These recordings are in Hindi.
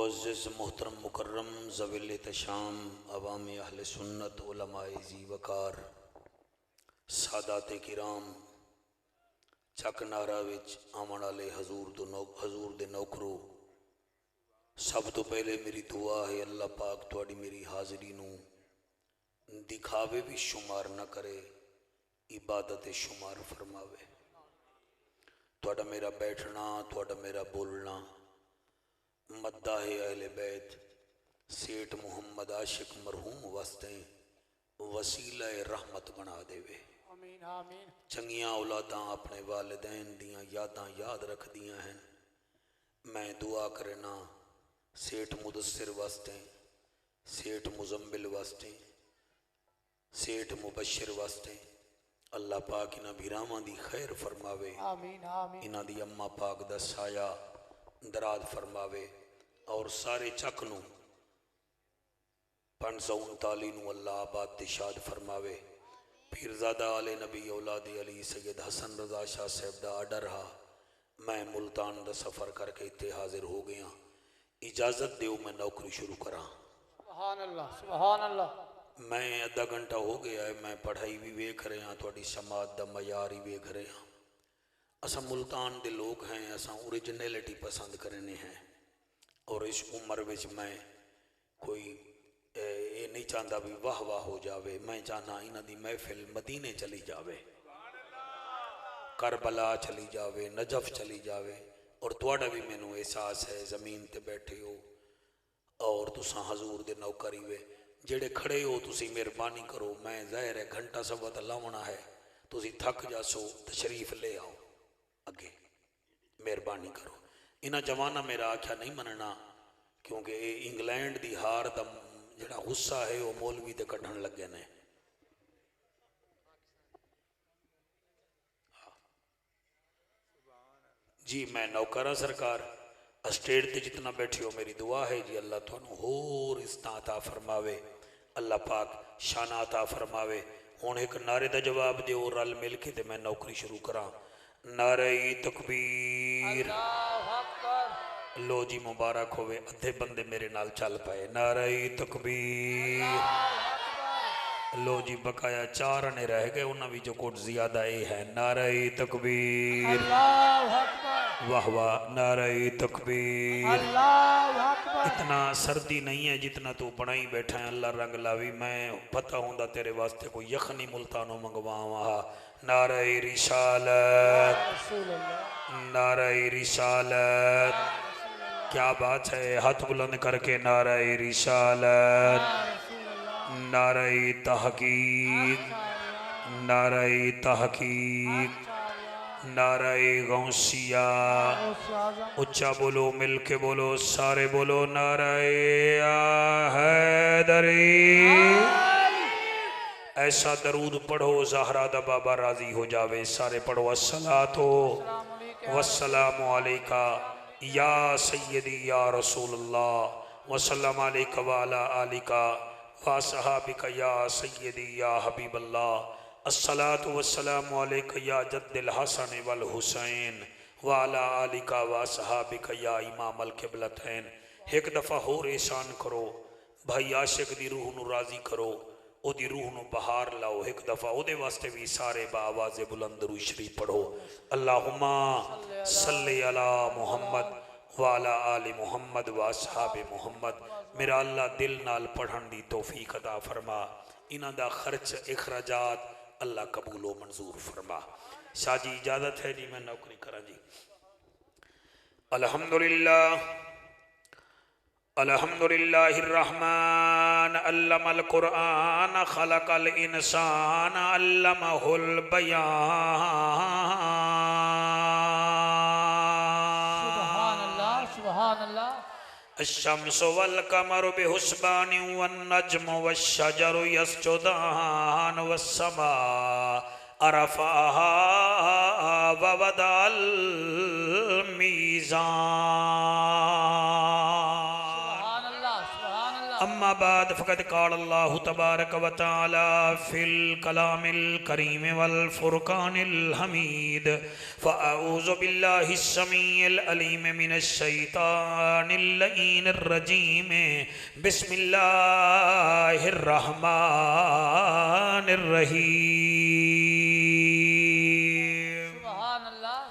मुअज़्ज़िज़ मोहतरम मुकर्रम ज़विल तशाम अवाम अहल सुन्नत उलमाए ज़ी वकार सादात किराम चक नारा विच आवन वाले हजूर दे नौकरो सब तो पहले मेरी दुआ है अल्लाह पाक तुहाडी मेरी हाज़री नूं दिखावे भी शुमार न करे, इबादत शुमार फरमावे। तुहाडा मेरा बैठना, तुहाडा मेरा बोलना मद्दा है अहले बैत सेठ मुहम्मद आशिक मरहूम वास्ते वसीला रहमत बना देवे। आमीन आमीन। चंगियां औलादां अपने वालिदैन दियां यादां याद रख दियां हैं। मैं दुआ करना सेठ मुदस्सिर वास्ते, सेठ मुजम्मिल वास्ते, सेठ मुबशिर वास्ते अल्लाह पाक इन्हां भीरावां दी खैर फरमावे। आमीन आमीन। इन्हां दी अम्मा पाक दा साया दराज फरमावे और सारे चक नूं 539 नूं अल्लाह आबाद दिशाद फरमावे। पीरजादा आले नबी औलाद अली सैयद हसन रजा शाह साहब दा आर्डर हा। मैं मुल्तान दा सफ़र करके इत्थे हाजिर हो गया, इजाज़त दिओ मैं नौकरी शुरू करा। सुभान अल्लाह सुभान अल्लाह। मैं अद्धा घंटा हो गया है, मैं पढ़ाई भी वेख रहा, थोड़ी समात दा मयार ही वेख रहा। असा मुल्तान दे लोग हैं, असा ओरिजिनलिटी पसंद करने हैं और इस उम्र विच मैं कोई ये नहीं चाहता भी वाह वाह हो जावे। मैं चाहना इन्हां दी महफिल मदीने चली जावे, करबला चली जावे, नजफ चली जावे। और तुहाडा भी मैनू एहसास है ज़मीन ते बैठे हो और तुसां हजूर दे नौकर ही वे जेड़े खड़े हो। तुसी मेहरबानी करो, मैं ज़ाहिर है घंटा सवा तो लावना है, तुसी थक जासो तशरीफ ले आओ अगे, मेहरबानी करो। इन्हां जवाना मेरा आख्या नहीं मनना, क्योंकि ये इंग्लैंड की हार का जिहड़ा गुस्सा है वह मौलवी ते कढ़न लगे ने। जी मैं नौकर हाँ सरकार, स्टेट ते जितना बैठे हो मेरी दुआ है जी अल्लाह तुहानू होर इज़्ज़तां अता फरमावे, अल्लाह पाक शाना अता फरमावे। हुण एक नारे का जवाब दिओ रल मिल के ते मैं नौकरी शुरू करा। नारे तकबीर, अल्लाहु अकबर। लो जी मुबारक होवे, अद्धे बंदे मेरे नाल चल पाए। नारे तकबीर। लो जी बकाया 4 आने रह गए, उन्होंने भी जो कुछ ज्यादा ये है। नारे तकबीर, अल्लाहु अकबर। वाह वाह, नारे तकबीर। अल्लाहु अकबर। इतना सर्दी नहीं है जितना तू बनाई बैठा है, अल्लाह रंग लावी। मैं पता होंदा तेरे वास्ते कोई यखनी मुल्तानों मंगवावा। नारे रिसालत, नारे रिसालत, क्या बात है, हाथ बुलंद करके नारे रिसालत, नारे तहकीक, नारे तहकीक, नारे गौसिया। उच्चा बोलो, मिल के बोलो, सारे बोलो, नारे हैदरी। ऐसा दरूद पढ़ो ज़हरा दा बाबा राजी हो जावे। सारे पढ़ो अस्सलातो वस्सलामु अलैका या सय्यदी या रसूलल्लाह वसल्लम अलैका व अला आलिका व सहाबिका या सय्यदी या हबीबल्लाह। अस्सलातु वस्सलामु अलैका या जद्दिल हसन वल हुसैन व अला आलिका व सहाबिका या इमाम अल किबलतैन। एक दफ़ा होर एहसान करो, भाई आशिक दी रूह नू राजी करो, ओदी रूह नू बहार लाओ। एक दफ़ा ओदे वास्ते भी सारे बाआवाज़ बुलंद दरूद शरीफ पढ़ो। अल्लाहुम्मा सल्ली अला मुहम्मद व अला आलि मुहम्मद व असहाबे मुहम्मद। मेरा अल्लाह दिल नाल पढ़न दी तौफीक अता फरमा। इन्हां दा खर्च इखराजात अल्लाह कबूलो मंजूर फरमा। शाह जी इजाज़त है जी, मैं नौकरी करा जी। अल्हम्दुलिल्लाह अल्हम्दुलिल्लाहिर्रहमान अल्लमल कुरआन खलकल इंसान अल्लमहुल बयान। सुभान अल्लाह सुभान अल्लाह। अश्शम्सु वल कमरु बिहुस्बानि वन नज्मु वश्शजरु यस्जुदान वस्समा अरफ़ाहा व वदअल मीज़ान। अम्मा बाद फ़क़द क़ाल अल्लाहु तबारक व तआला फ़िल कलामिल करीम वल फ़ुरक़ानिल हमीद फ़अऊज़ु बिल्लाहिस समीइल अलीम मिनश शैतानिर लईनिर रजीम बिस्मिल्लाहिर रहमानिर रहीम। सुभान अल्लाह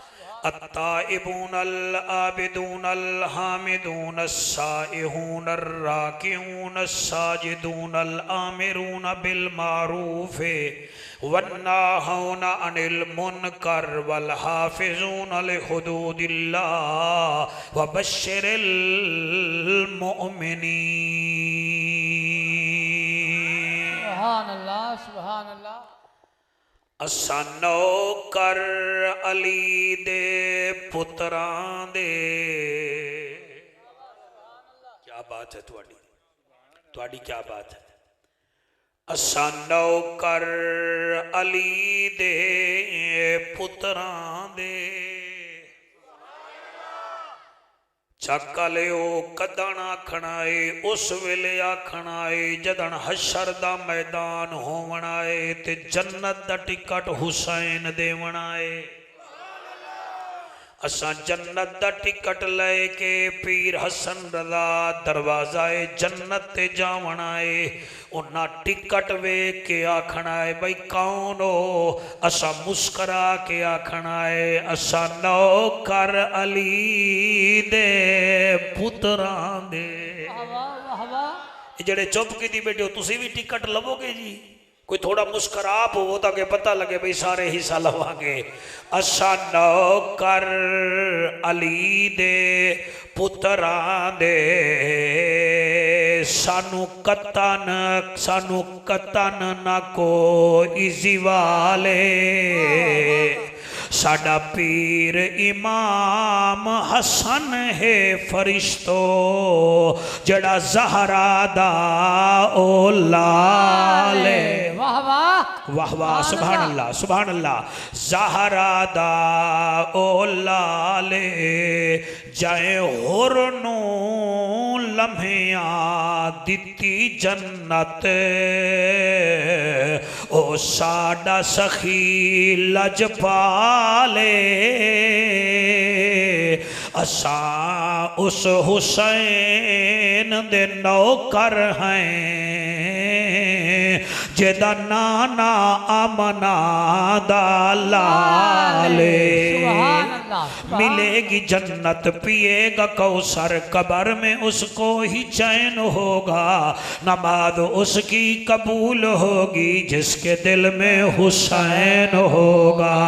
अत्ताइबूनल आबिदूनल हामिदूनस साइहूनर राकिऊनस साजिदूनल आमिरून बिल मारूफ वन्नाहूना अनिल मुनकर वल हाफिजून लिहुदूदिल्लाह वबश्शिरिल मुमिनीन। सुभान अल्लाह सुभान अल्लाह। असां नौकर अली दे पुत्रां दे। क्या बात है तुहाडी, तुहाडी क्या बात है। असां नौकर अली दे पुत्रां दे। चक लियो कदन आखना है, उस वेले आखना है जदन हशर दा मैदान होवना है ते जन्नत दा टिकट हुसैन देवना है। असा जन्नत दा टिकट लेके पीर हसन रज़ा दरवाज़ाए जन्नत ते जावना है। उन्ना टिकट वेख के आखना है भाई कौन हो। असा मुस्करा के आखना है असा नौकर अली दे पुत्रां दे। जेड़े चुप की बैठे हो तुसी भी टिकट लवोगे जी। कोई थोड़ा मुस्करा हो ताकि पता लगे भाई सारे हिस्सा लवांगे। असा नौकर अली दे पुत्रां दे। सानू कतन ना कोई जिवाले। साडा पीर इमाम हसन है फरिश्तो जड़ा ज़हरा दा ओ लाले। वाह वाह वाह वाह सुभान अल्लाह सुभान अल्लाह। ज़हरा दा ओ लाले जाए होर नू लम्हियां दिती जन्नत। ओ साडा सखी लजपाले। असा उस हुसैन दे नौकर हैं जेदा नाना आमना दा लाले। मिलेगी जन्नत पिएगा कौसर कब्र में उसको ही चैन होगा। नमाज उसकी कबूल होगी जिसके दिल में हुसैन होगा।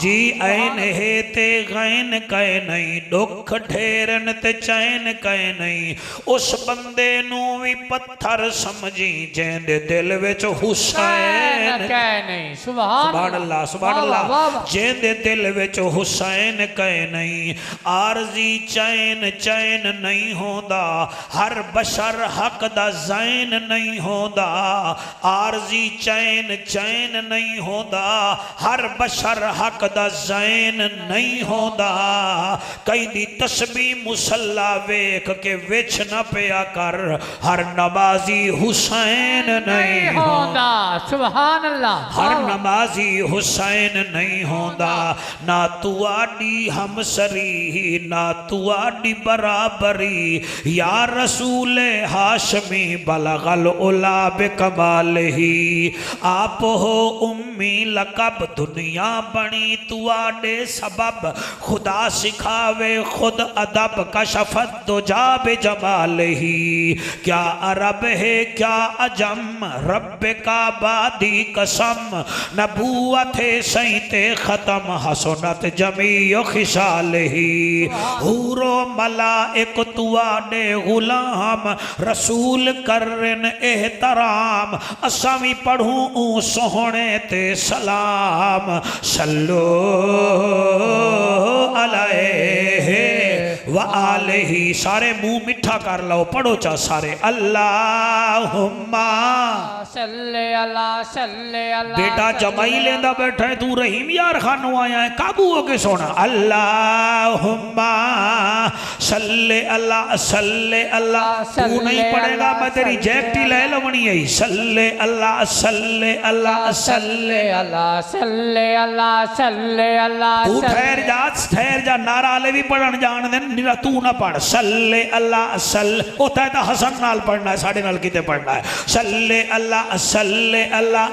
जी ऐन है ते गैन कह नहीं दुख ठेरन ते चैन कह नहीं। उस बंदे नू भी पत्थर समझी जेंदे दिल विच हुसैन कह नहीं। सुभान अल्लाह सुभान अल्लाह। जेंदे दिल विच हुसैन कह नहीं। आरजी चैन चैन नहीं होंदा हर बशर हक दा ज़ैन नहीं होंदा। आरजी चैन चैन नहीं होंदा हर बशर हक दा ज़ैन नहीं होंदा। कई दी तस्बीह मुसल्ला वेख के विच न पिया कर हर नमाजी हुसैन नहीं होंदा। सुभान अल्लाह। हर नमाजी हुसैन नहीं होंदा। ना तुआडी हमसरी ना तुआडी बराबरी या रसूल हाशमी बलगल उला बेकमालही। आप हो उम्मी लकब दुनिया बनी तुआडे सबब। खुदा सिखावे खुद अदब कशफत दुजा बेजमालही। क्या अरब है क्या अजम रब का बादी कसम। नबूवत है सईते खत्म हसनत जमीयो खिसालही। हूरो मलाइक तुआडे गुलाम रसूल करन एहतराम। असा भी पढ़ूं ऊ सोहणे ते सलाम। सल्लो अलैहि व अलैहि। सारे मुंह मिठा कर लो, पढ़ो चा सारे अल्लाहुम्मा सल्ले अला सल्ले अला। बेटा जमाई लेंदा बैठा है, तू रहीम यार खानों आया है, काबू होके सोना। अल्लाहुम्मा सल्ले अला सल्ले अला। तू नहीं पढ़ेगा मैं तेरी जैकटी ले लवनी है। सल्ले अला सल्ले अला सल्ले। अला सल्ले अला सल्ले अला। तू ठहर जा, नारा वाले भी पढ़न जान दे, निरा तू ना पढ़। सल्ले अल्लाह सल होता है तो हसन नाल पढ़ना है, साढ़े नाल किते पढ़ना है। सल्ले अल्लाह सल्ले अल्लाह।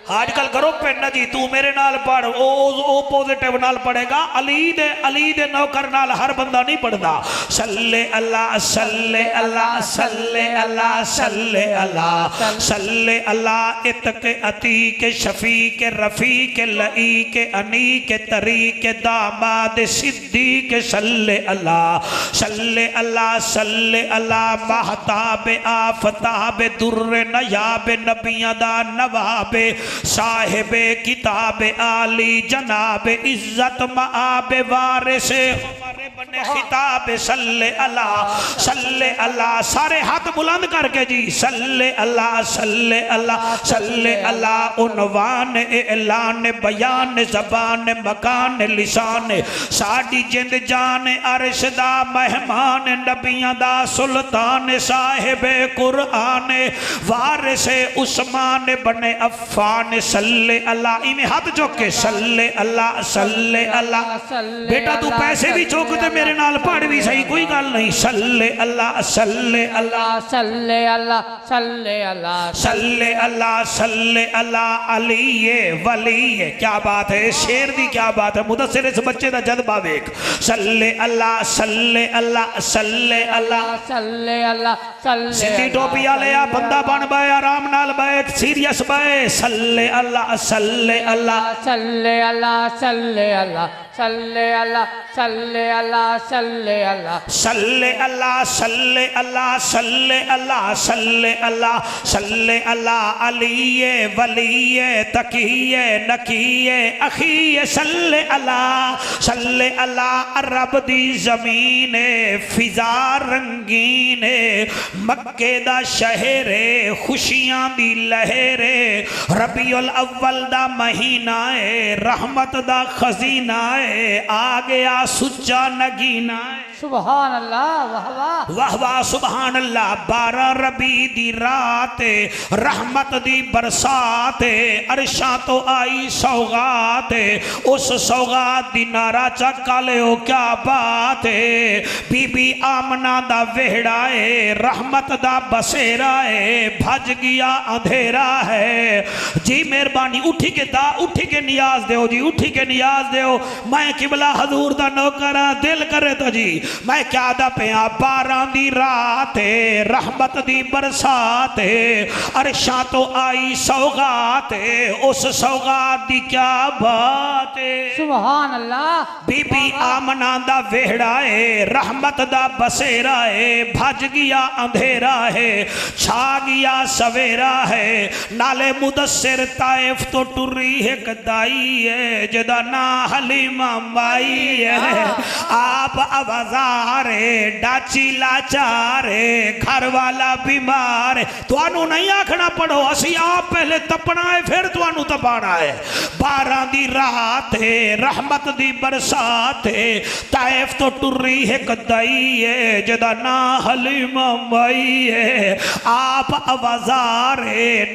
आजकल करो पेन जी, तू मेरे नाल पढ़, ओ पॉजिटिव नाल पढ़ेगा। अली दे नौकर नाल हर बंदा नहीं पढ़ता। सल्ले अल्लाह सल्ले अल्लाह सल्ले अल्लाह सल्ले अल्लाह सल्ले अल्लाह। इतके अती के शफी के रफ़ी के लई के अनी के तरी के दामाद सिद्दी के। सल्ले अल्लाह सल्ले अल्लाह सल्ले अल्लाह। महताब आफताब दुर्र नयाब नबियां दा नवाब साहिबे किताब आली जनाब इज्जत माब वारिस बने खिताब। सल्ले अल्लाह। सारे हाथ बुलंद करके जी सल्ले अल्लाह सल्ले अल्लाह सल्ले अल्लाह। उनवान ऐलान बयान ज़बान मकान लिसान। साडी जिंद जान अरश दा मेहमान नबियां दा सुल्तान। साहिबे कुरआन वारिस उस्मान बने अफ़ान। सल्ले अल्लाह। इन्हें हाथ चौक के सल्ले अल्लाह सल्ले अल्लाह। बेटा तू पैसे भी चौक ते मेरे नाल पढ़ भी सही, कोई गल नहीं। सल्ले अल्लाह सल्ले अल्लाह सल्ले अल्लाह सल्ले अल्लाह सल्ले अल्लाह सल्ले अल्लाह। अली वली। क्या बात है, शेर दी क्या बात है। मुदस्सिर इस बच्चे दा जज्बा वेख। सल्ले अल्लाह सल्ले अल्लाह सल्ले अल्लाह सल्ले अल्लाह सल्ले। सिद्धी टोपी वाले आ बंदा बन बाए, आराम नाल बाए, सीरियस बाए। सल्ले अल्लाह सल्ले अल्लाह सल्ले अल्लाह सल्ले अल्लाह सल्ले अल्लाह सल्ले अल्लाह सल्ले अल्लाह सल्ले अल्लाह सल्ले अल्लाह सल्ले अल्लाह सल्ले अल्लाह सल्ले अल्लाह। अलीये वलीये तकीये नकीये अखीये। सल्ले अल्लाह। रब दी जमीन फिजा रंगीन। मक्के दा शहर खुशियां दी लहर। रबीउल अव्वल दा महीना है, रहमत दा खजीना है। आ गया सुच्चा नगीना है। सुभान अल्लाह। वाह वाह वाह वाह सुभान अल्लाह। 12 रबी दी रात रहमत दी बरसात। अरशा तो आई सौगात, उस सौगात दी नारा चक्का ले ओ क्या बात है। बीबी आमना दा वेहड़ा है, रहमत दा बसेरा है। भज गया अंधेरा है जी मेहरबानी। उठी के नियाज दो जी, उठी के नियाज दो। मैं किबला हजूर दा नौकर दिल करे तो जी मैं क्या दा पिया। 12 दी रात रहमत दी बरसात। अरशा तो आई सौगात, उस सौगात दी क्या बात है। सुभान अल्लाह। बीबी आमना दा वेहड़ा है, रहमत दा बसेरा है। भज गया अंधेरा है, छा गया सवेरा है। नाले मुदस्सिर ताइफ तो टुरी है कदाई है, जदा ना हलीमा माई है। आप आवाज़ार डाची लाचार घर वाला बीमार। तुहानू नहीं आखना पढ़ो, असी आप पहले तपना है फिर तुहानू तपाना है। 12 दी रात है, रहमत दी बरसात है। ताइफ तो टुरी है कदाई है, जदा ना हलीमा माई है। आप आवाज़ार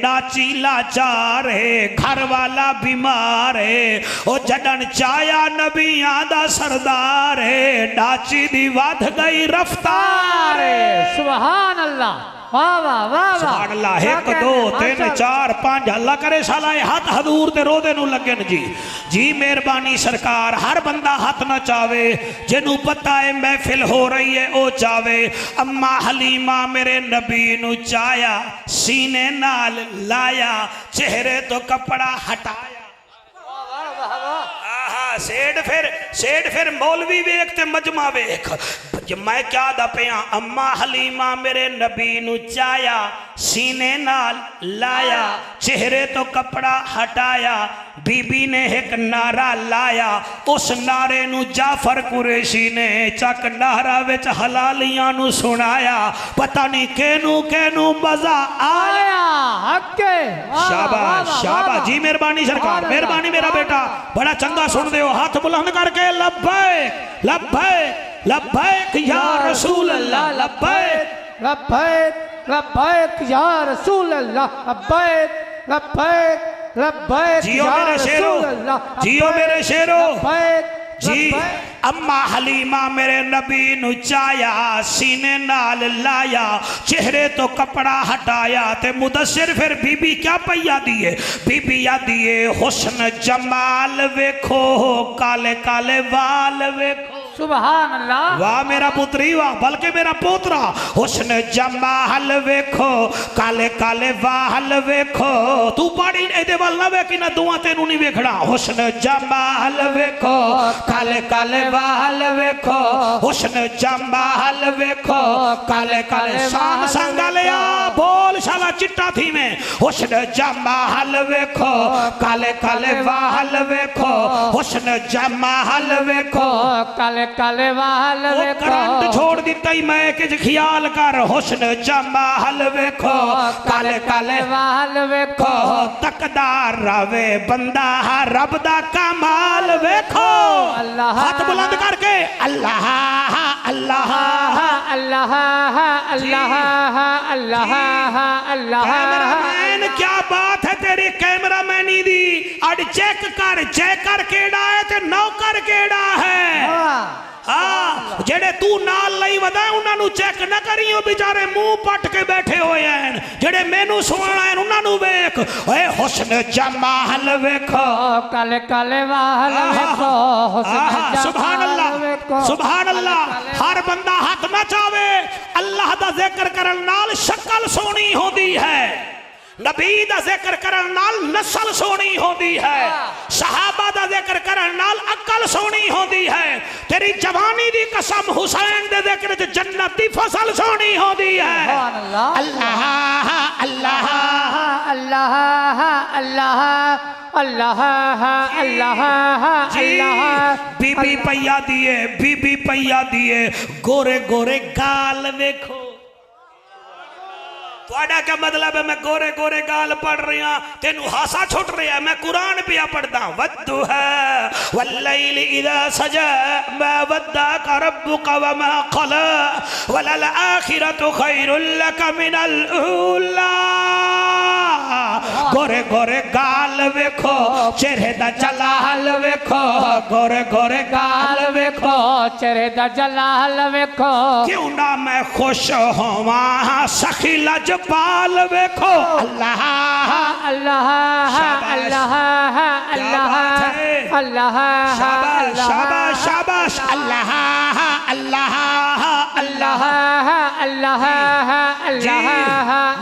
डाची लाचार घर वाला बीमार है। ओ जडन चाया नबियां दा सरदार है, डाची दी वध गई रफ्तार। सुभान अल्लाह। वाह वाह वाह सुभान अल्लाह। 1 2 3 4 5 अल्लाह करे साला हाथ हजूर ते रोदे नू लगन जी मेहरबानी सरकार। हर बंदा हाथ ना चावे, जिन्हों पता है महफिल हो रही है ओ चावे। अम्मा हलीमा मेरे नबी नू चाया, सीने नाल लाया, चेहरे तो कपड़ा हटाया। सेठ फिर मौलवी वेख ते मजमा वेख। जे मैं क्या दपिया अम्मा हलीमा मेरे नबी नू चाया सीने नाल लाया चेहरे तो कपड़ा हटाया बीबी ने एक नारा लाया उस नारे नू जाफर कुरैशी ने चक नारा विच हलालियां नू सुनाया पता नहीं केनू केनू मजा आया हक्के शाबाश शाबाश जी मेहरबानी सरकार मेहरबानी मेरा बेटा बड़ा चंगा सुन दे हो हाथ बुलंद करके लब्बैक लब्बैक लब्बैक या रसूल अल्लाह लब्बैक लब्बैक लब्बैक या रसूल अल्लाह लब्बैक लब्बैक लब्बैक जियो मेरे शेरो जियो मेरे शेरो जी अम्मा हलीमा मेरे नबी नु चाया सीने नाल लाया चेहरे तो कपड़ा हटाया ते मुदस्सिर फिर बीबी क्या पैया दिए बीबी या दिए हुस्न जमाल वेखो काले काले वाल वेखो सुभान अल्लाह वाह मेरा पुत्री वाह बल्कि मेरा पोतरा हुस्न जमाल वेखो काले काले वाल वेखो तू पाड़ी एदे वाल ना वेखी ना दुआ तेनू नहीं वेखना हुस्न जमाल वेखो काले काले वाल वेखो हुस्न जमाल वेखो काले काले शाम संगलिया बोल शाला चिट्टा थी में हुस्न जमाल वेखो काले काले वाल वेखो हुस्न जमाल वेखो काले काले वाल वेखो करंट छोड़ दिता ही मैं कि ख्याल कर हुस्न जमाल वेखो काले काले वाल वेखो तकदार रवे बंदा रब दा कमाल वेखो अल्लाह हाथ बुलंद करके अल्लाह अल्लाह अल्लाह अल्लाह अल्लाह अल्लाह कैमरामैन क्या बात है तेरी कैमरामैनी दी अड चेक कर केड़ा है ते नौकर केड़ा है हाँ जेड़े तू नाल लई वदा उन्हां नु चेक ना करियो बेचारे मुंह पट के बैठे होए हैं जेड़े मेनू सुनना है उन्हां नु वेख ओए हुस्न जमाल वेखो काले काले वाल वेखो हुस्न सुभान अल्लाह सुभान अल्लाह हर बंदा हाथ ना चावे अल्लाह दा जिक्र करन नाल शक्ल सोहनी होंदी है नबी दा जिक्र करन नाल नस्ल सोहनी होंदी है सहाबा दा जिक्र करन नाल अकल सोहनी होंदी है तेरी जवानी दी कसम हुसैन दे जिक्र च जन्नत दी फसल सोहनी होंदी है अल्लाह अल्लाह अल्लाह अल्लाह अल्लाह अल्लाह अल्लाह बीबी पैया दिए गोरे गोरे गाल वेखो तुहाडा क्या मतलब है मैं गोरे गोरे गाल पढ़ रहा तेनू हासा छुट रहा मैं कुरान पिया पढ़दा वद्दु है वल्लैल इज़ा सजा मा वद्दाका रब्बुका वमा क़ला वलल आखिरतु खैरुल लका मिनल ऊला गोरे गोरे गाल वेखो चेहरे दा जलाल वेखो गोरे गोरे गाल वेखो चेहरे दा जलाल वेखो क्यों ना मैं खुश होवा सखी लजपाल वेखो अल्लाह अल्लाह अल्लाह अल्लाह अल्लाह शाबाश शाबाश शाबाश अल्लाह अल्लाह अल्लाह अल्लाह अल्लाह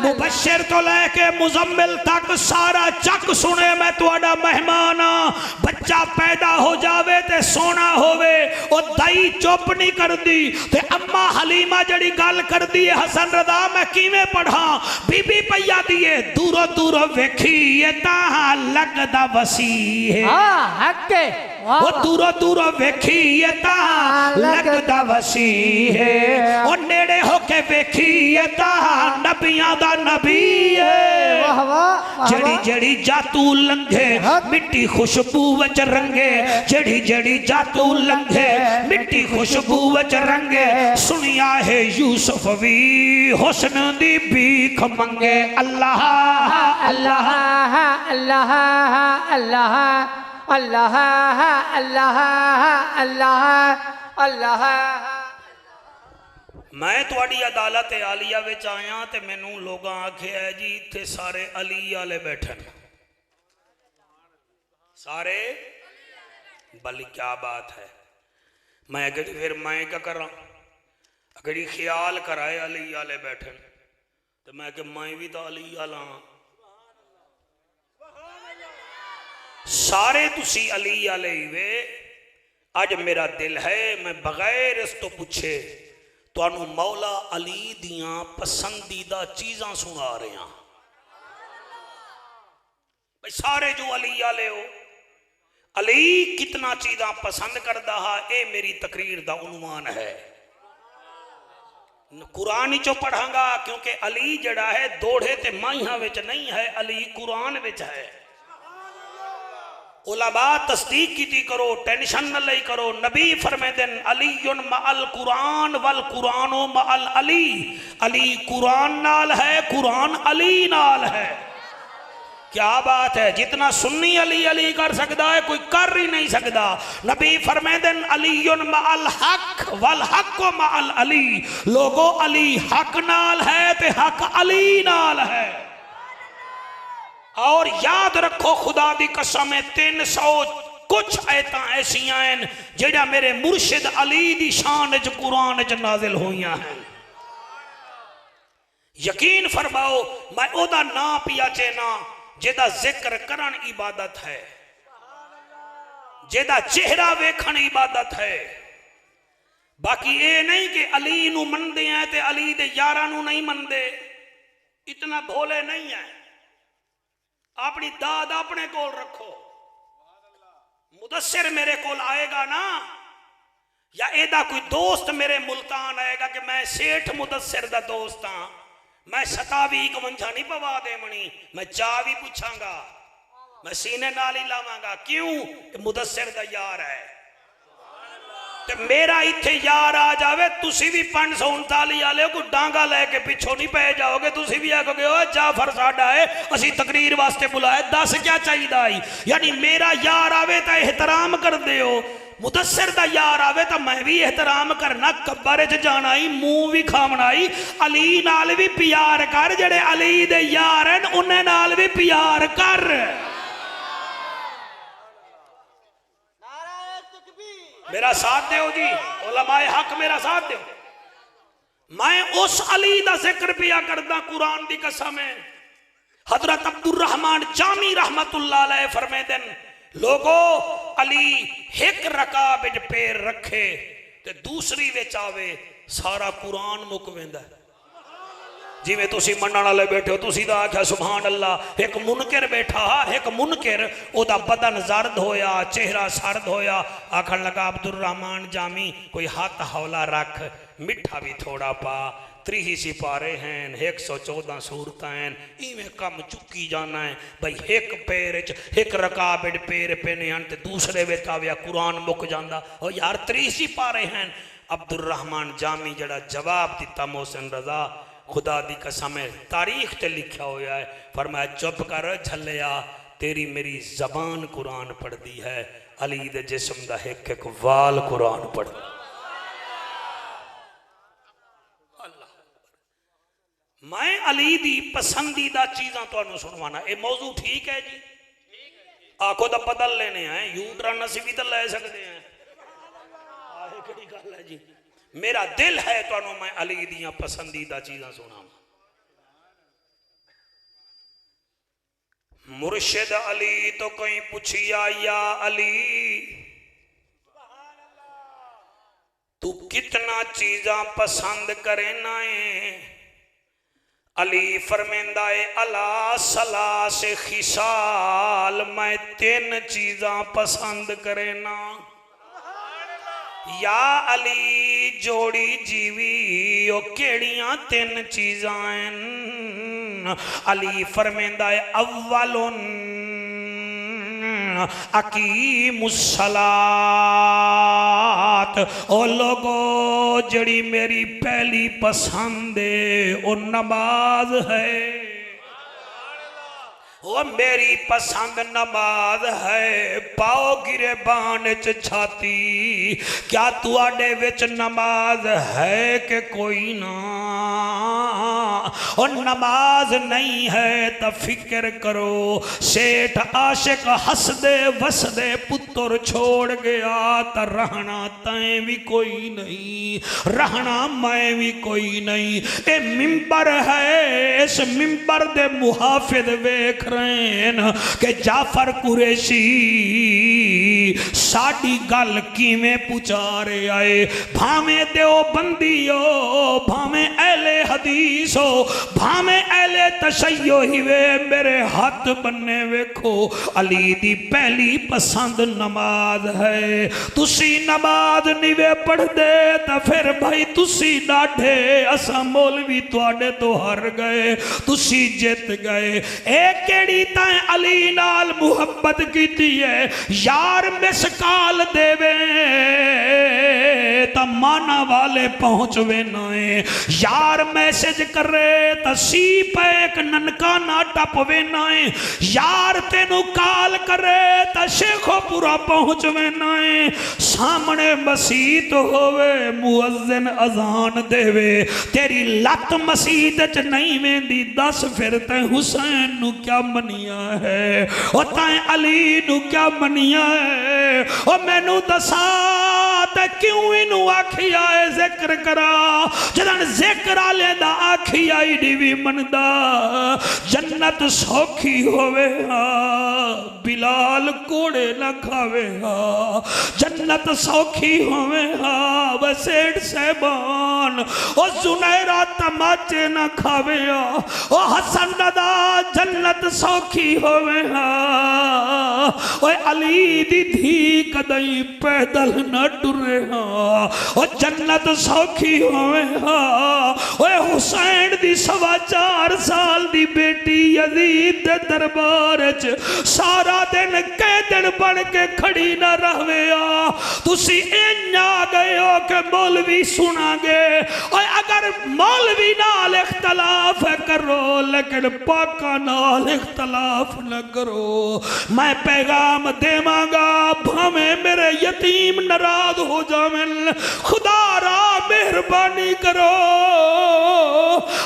मुबश्शिर तो लेके मुजम्मिल तक सारा चक सुने मैं तुहाडा मेहमान बच्चा पैदा हो जावे ते सोना होवे ओ दाई चुप नहीं करदी ते अम्मा हलीमा जड़ी गल करदी है हसन रदा मैं किवें पढ़ा बीबी पैया दिए दूरों दूरों वेखी ये तां लगदा वसी है हक्के वो दूरों दूरों वेखी ये तां लगदा वसी है ओ नेड़े होके वेखी ये तां नबियां दा नबी है जड़ी जड़ी जातू लंघे मिट्टी खुशबू वच रंगे जड़ी जड़ी जातू लंघे मिट्टी खुशबू वच रंगे सुनिया है यूसुफ भी हुस्न दी भीख मंगे अल्लाह अल्लाह अल्लाह अल्लाह अल्लाह अल्लाह अल्लाह अल्लाह मैं तुहाडी अदालत आलिया विच आया ते मैनू लोगां आखिया जी इत्थे सारे अली वाले बैठन सारे बली क्या बात है मैं अगड़ी फिर मैं क्या करा अगड़ी ख्याल कराए अली वाले बैठन तो मैं कि मैं भी तो अली वाला सारे तुसी अली वाले ही वे अज मेरा दिल है मैं बगैर इस तो पूछे तुहानू मौला अली दियां पसंदीदा चीज़ां सुना रहे हैं। भाई सारे जो अली आले हो, अली कितना चीज़ां पसंद करता है, ये मेरी तकरीर का उन्वान है। कुरान चो पढ़ांगा क्योंकि अली जड़ा है दोड़े ते माइया विच नहीं है, अली कुरान विच है। उलमा तस्दीक की करो, टेंशन न लई करो। नबी फरमाते अलीयुन मअल कुरान वल कुरानो मअल अली। अली कुरान नाल है, कुरान अली नाल है। क्या बात है, जितना सुन्नी अली अली कर सकता है कोई कर ही नहीं सकता। नबी फरमाते अलीयुन मअल हक वल हक मअल अली। लोगो अली हक नाल है ते हक अली नाल है। और याद रखो खुदा दी कसम 300 कुछ आयत ऐसियां हैं जेड़ा मेरे मुर्शिद अली दी शान च कुरान च नाजिल होइयां हैं। यकीन फरमाओ मैं ओदा ना पिया चेना जेदा जिक्र करन इबादत है, जेदा चेहरा वेखन इबादत है। बाकी ये नहीं कि अली नू मनदे हैं ते अली दे यारां नू नहीं मनदे, इतना भोले नहीं है। अपनी दाद अपने कोल रखो। मुदस्सिर मेरे कोल आएगा ना, या एदा कोई दोस्त मेरे मुल्तान आएगा कि मैं सेठ मुदस्सिर दा दोस्त हाँ, मैं 27-51 नहीं पवा देवनी, मैं चाह भी पूछांगा, मैं सीने नाल ही लावांगा। क्यों? मुदस्सिर दा यार है। ते मेरा इत्थे यार आ जावे, तुसी भी 539 वाले को डांगा लेके पिछों नहीं पै जाओगे। तुसी भी आखोगे ओ जाफर साडा है, असी तकरीर वास्ते बुलाए, दस क्या चाहिए। यानी मेरा यार आवे तो एहतराम कर दे हो, मुदस्सिर दा यार आवे तो मैं भी एहतराम करना। कब्र च जाना ही, मुंह भी खावना ही। अली नाल भी प्यार कर, जेड़े अली दे यार हैं उन्हें नाल भी प्यार कर। मेरा साथ दो जी, उलमाए हक मेरा साथ दो। मैं उस अली दा जिक्र पिया करदा कुरान दी कसम है। हजरत अब्दुर्रहमान जामी रहमतुल्लाह अलैह फरमाते हैं, लोगो अली एक रकाब विच पैर रखे ते दूसरी विच आवे, सारा कुरान मुक वेंदा है। जिवें तुसी मनण वाले बैठे हो, तुसी दा आख्या सुभान अल्लाह। एक मुनकिर बैठा, एक मुनकिर ओदा बदन जर्द होया, चेहरा सर्द होया, आखन लगा अब्दुर्रहमान जामी कोई हाथ हौला रख, मिठा भी थोड़ा पा। 30 सिपारे हैं, 114 सूरत हैं, इवें कम चुकी जाना है। भाई एक पैर एक रकाब पैर पेने हैं ते दूसरे विच आविया कुरान मुक जांदा। ओ यार 30 सिपारे हैं। अब्दुर्रहमान जामी जड़ा जवाब दिता मोहसिन रजा, खुदा दी कसम है तारीख ते लिखा होया है, फरमाया चुप कर झल्लिया, तेरी मेरी जबान कुरान पढ़ती है, अली दे जिस्म दा एक एक वाल कुरान पढ़दा। मैं अली दी पसंदीदा चीज़ां तुहानू सुनवाना। ये मौजू ठीक है जी? आखो तो बदल लेने हैं, यूटरन असी भी तो ले सकते हैं। केड़ी गल है जी? मेरा दिल है तुहानू मैं अली दियां पसंदीदा चीज़ां सुनावां। मुर्शिद अली तो कोई पुछिया, या अली तू कितना चीज़ां पसंद करे ना है? अली फरमेंदा है अला सला से खिसाल, मैं 3 चीज़ां पसंद करे ना। या अली जोड़ी जीवी ओ केड़ियां 3 चीज़ां हैं? अली फरमेंदा है अव्वलुन अकीमुस्सलात, ओ लोगो जड़ी मेरी पहली पसंद है ओ नमाज है। ओ मेरी पसंद नमाज है। पाओ गिरेबान च छाती, क्या तुआडे विच नमाज है कि कोई ना? और नमाज नहीं है तो फिक्र करो। सेठ आशिक हसदे वसदे पुत्र छोड़ गया तो रहना तय भी कोई नहीं, रहना मैं भी कोई नहीं। ए मिंबर है, इस मिंबर दे मुहाफिज वेख रहे हैं कि जाफर कुरैशी साडी गल किवें पुचारे आए। भावें देवबंदी हो, भावें अहले हदीस हो, भावें अहले तशय्यो ही वे, मेरे हाथ बन्ने वेखो अली दी पहली पसंद नमाज है। तुसी नमाज नहीं वे पढ़दे तो फिर भाई तुसी डाढे, असा मौलवी तुहाडे तो हार गए, तुसी जित गए। ए केड़ी तां अली नाल मुहब्बत कीती है। यार मिस काल देवे तो माना वाले पहुंचवे नाए, यार मैसेज करे तो सी पे एक ननका ना टपवे नाए, यार तेनू काल करे तो शेखो पूरा पहुंचवे नाए। सामने मसीत होवे मुअज्जिन अजान देवे, तेरी लत मसीत च नहीं वेंदी, दस फिर तै हुसैन नू क्या मनिया है, ओ तै अली नू क्या मनिया है। ओ मैनू दसा ते क्यों इनू आखिया है जिक्र करा, जदन जिक्र आले दा आखिया ही भी मनदा। जन्नत सौखी होवे हा, बिलाल कोड़े न खावे हा, जन्नत सौखी होवे हा, बसेठ सहबान ओ सुनहरा तमाचे न खावे हा, ओ हसन दा जन्नत सौखी होवे हा। ओ अली दी धी कदई पैदल न टुरे हा, ओ जन्नत सौखी होवे हा। ओए हुसैन दी 4.25 साल दी बेटी यजीद दे दरबार च सारा दिन कैदन बन के खड़ी न रहवे आ। तुसी इंज आ गए हो कि मौलवी सुनागे। ओए अगर मौलवी नाल इख्तलाफ करो लेकिन पाका नाल इख्तलाफ न करो। मैं पैगाम देवांगा भावें मेरे यतीम नाराज हो जावें, खुदा रा मेहरबानी करो,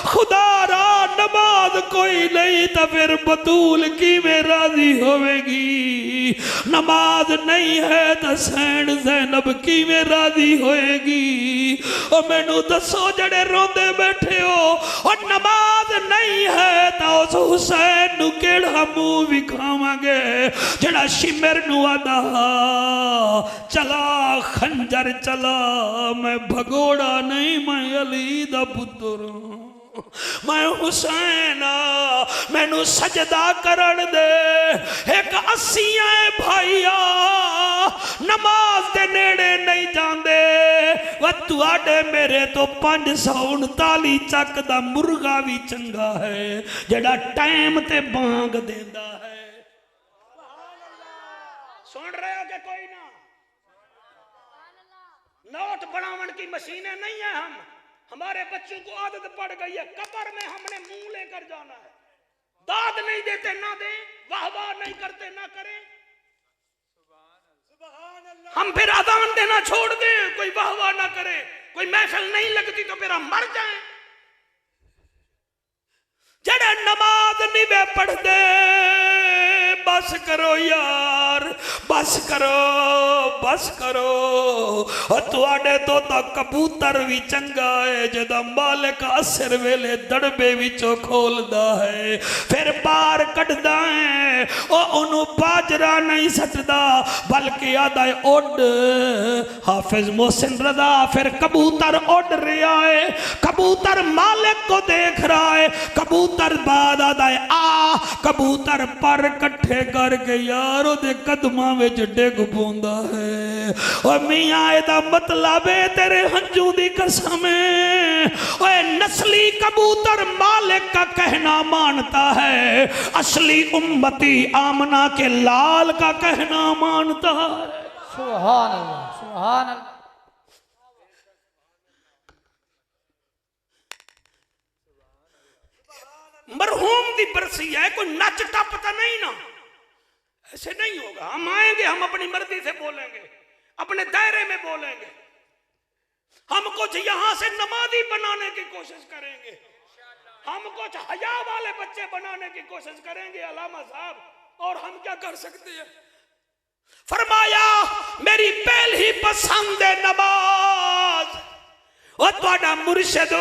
खुदा रा नमाज कोई नहीं तो फिर बतूल किवें राजी होवेगी। नमाज नहीं है तो सैन ज़ैनब किवें राजी होएगी। और मैनू दसो जड़े रोंदे बैठे हो और नमाज नहीं है तो उस हुसैन नू केड़ा मुंह विखावांगे जड़ा शिमर नू आदा चला खंजर चला, मैं भगोड़ा नहीं मैं अली दा पुत्र, मैं हुसैन मैनू सजदा करन दे। एक 80 भाईया नमाज दे नेड़े नहीं जांदे, व तुहाडे मेरे तो 539 चक दा मुर्गा भी चंगा है जेड़ा टाइम ते बांग देंदा है। सुन रहे हो कि कोई ना? नोट बनावन की मशीनें नहीं है हम, हमारे बच्चों को आदत पड़ गई है, कब्र में हमने मुंह लेकर जाना है। दाद नहीं देते ना दे, वाह वाह नहीं करते ना करें। हम फिर अजान देना छोड़ दें, कोई वाह वाह ना करे, कोई महफिल नहीं लगती तो फिर हम मर जाएं। जड़े नमाज नहीं वे पढ़ते, बस करो यार, बस करो, बस करो। और तुहाडे तो कबूतर भी चंगा है जदा मालिक असर वेले दड़बे विचों खोलदा है फिर बाहर कढ़दा है। ओ ओनू बाजरा नहीं सटदा बल्कि आदा उड़। हाफिज मोहसिन रजा फिर कबूतर उड़ रहा है, कबूतर मालिक को देख रहा है, कबूतर बाद आदा आ, कबूतर पर कट्ठे करके यार ओदे कदमां विच डिग पौंदा है। ओ मियां एदा मतलब है तेरे हंजू दी कसम है। ओए नस्ली कबूतर मालिक का कहना मानता है, असली उम्मती आमना के लाल का कहना मानता है। सुभान अल्लाह, सुभान अल्लाह। मरहूम दी बरसी है, कोई नच टपता नहीं ना, ऐसे नहीं होगा। हम आएंगे, हम अपनी मर्जी से बोलेंगे, अपने दायरे में बोलेंगे, हम कुछ यहां से नमाजी बनाने की कोशिश करेंगे। हम कुछ हया वाले बच्चे बनाने की कोशिश करेंगे अलामा साहब, और हम क्या कर सकते हैं। फरमाया मेरी पहली पसंद है नमाज, और तुहाडा मुर्शिद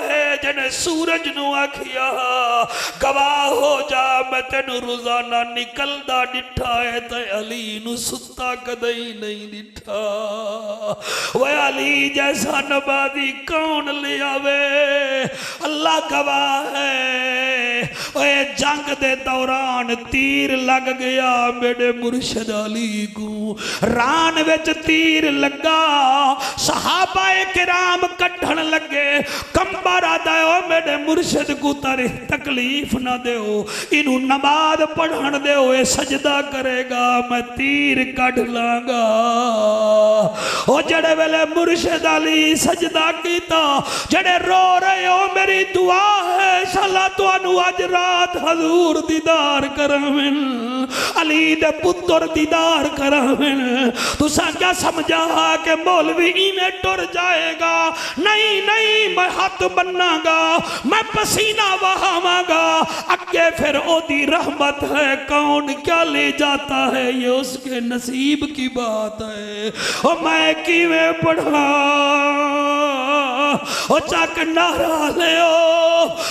है जिन्हें सूरज नू आखिया गवाह हो जा मैं तेनू रोजाना निकलदा डिठा है ते अली नू सुता कदई नहीं डिठा। वो अली जैसा नमाजी कौन ले आवे, अल्लाह गवाह है। ओए जंग दे दौरान तीर लग गया मेरे मुर्शिद अली को, रान विच तीर लगा, सहाबाए किराम कढ़न लगे, कंबर आदा ओ मेरे मुर्शिद को तारे तकलीफ ना दो, इनू नमाज पढ़न दो, ये सजदा करेगा मैं तीर कढ़ लांगा। ओ जड़े वेले मुर्शिद अली सजदा कीता, जड़े रो रहे हो मेरी दुआ है इंशाअल्लाह तुहानू अज रात हजूर दीदार करावें, अली दे पुत्र दीदार करावें। तुसा क्या समझा कि मौलवी इवें टुर जाएगा? नहीं नहीं, मैं हाथ बनागा, मैं पसीना बहावांगा, अगे फिर ओदी रहमत है, कौन क्या ले जाता है ये उसके नसीब की बात है। ओ मैं किवें पढ़ा, ओ चक नारा ले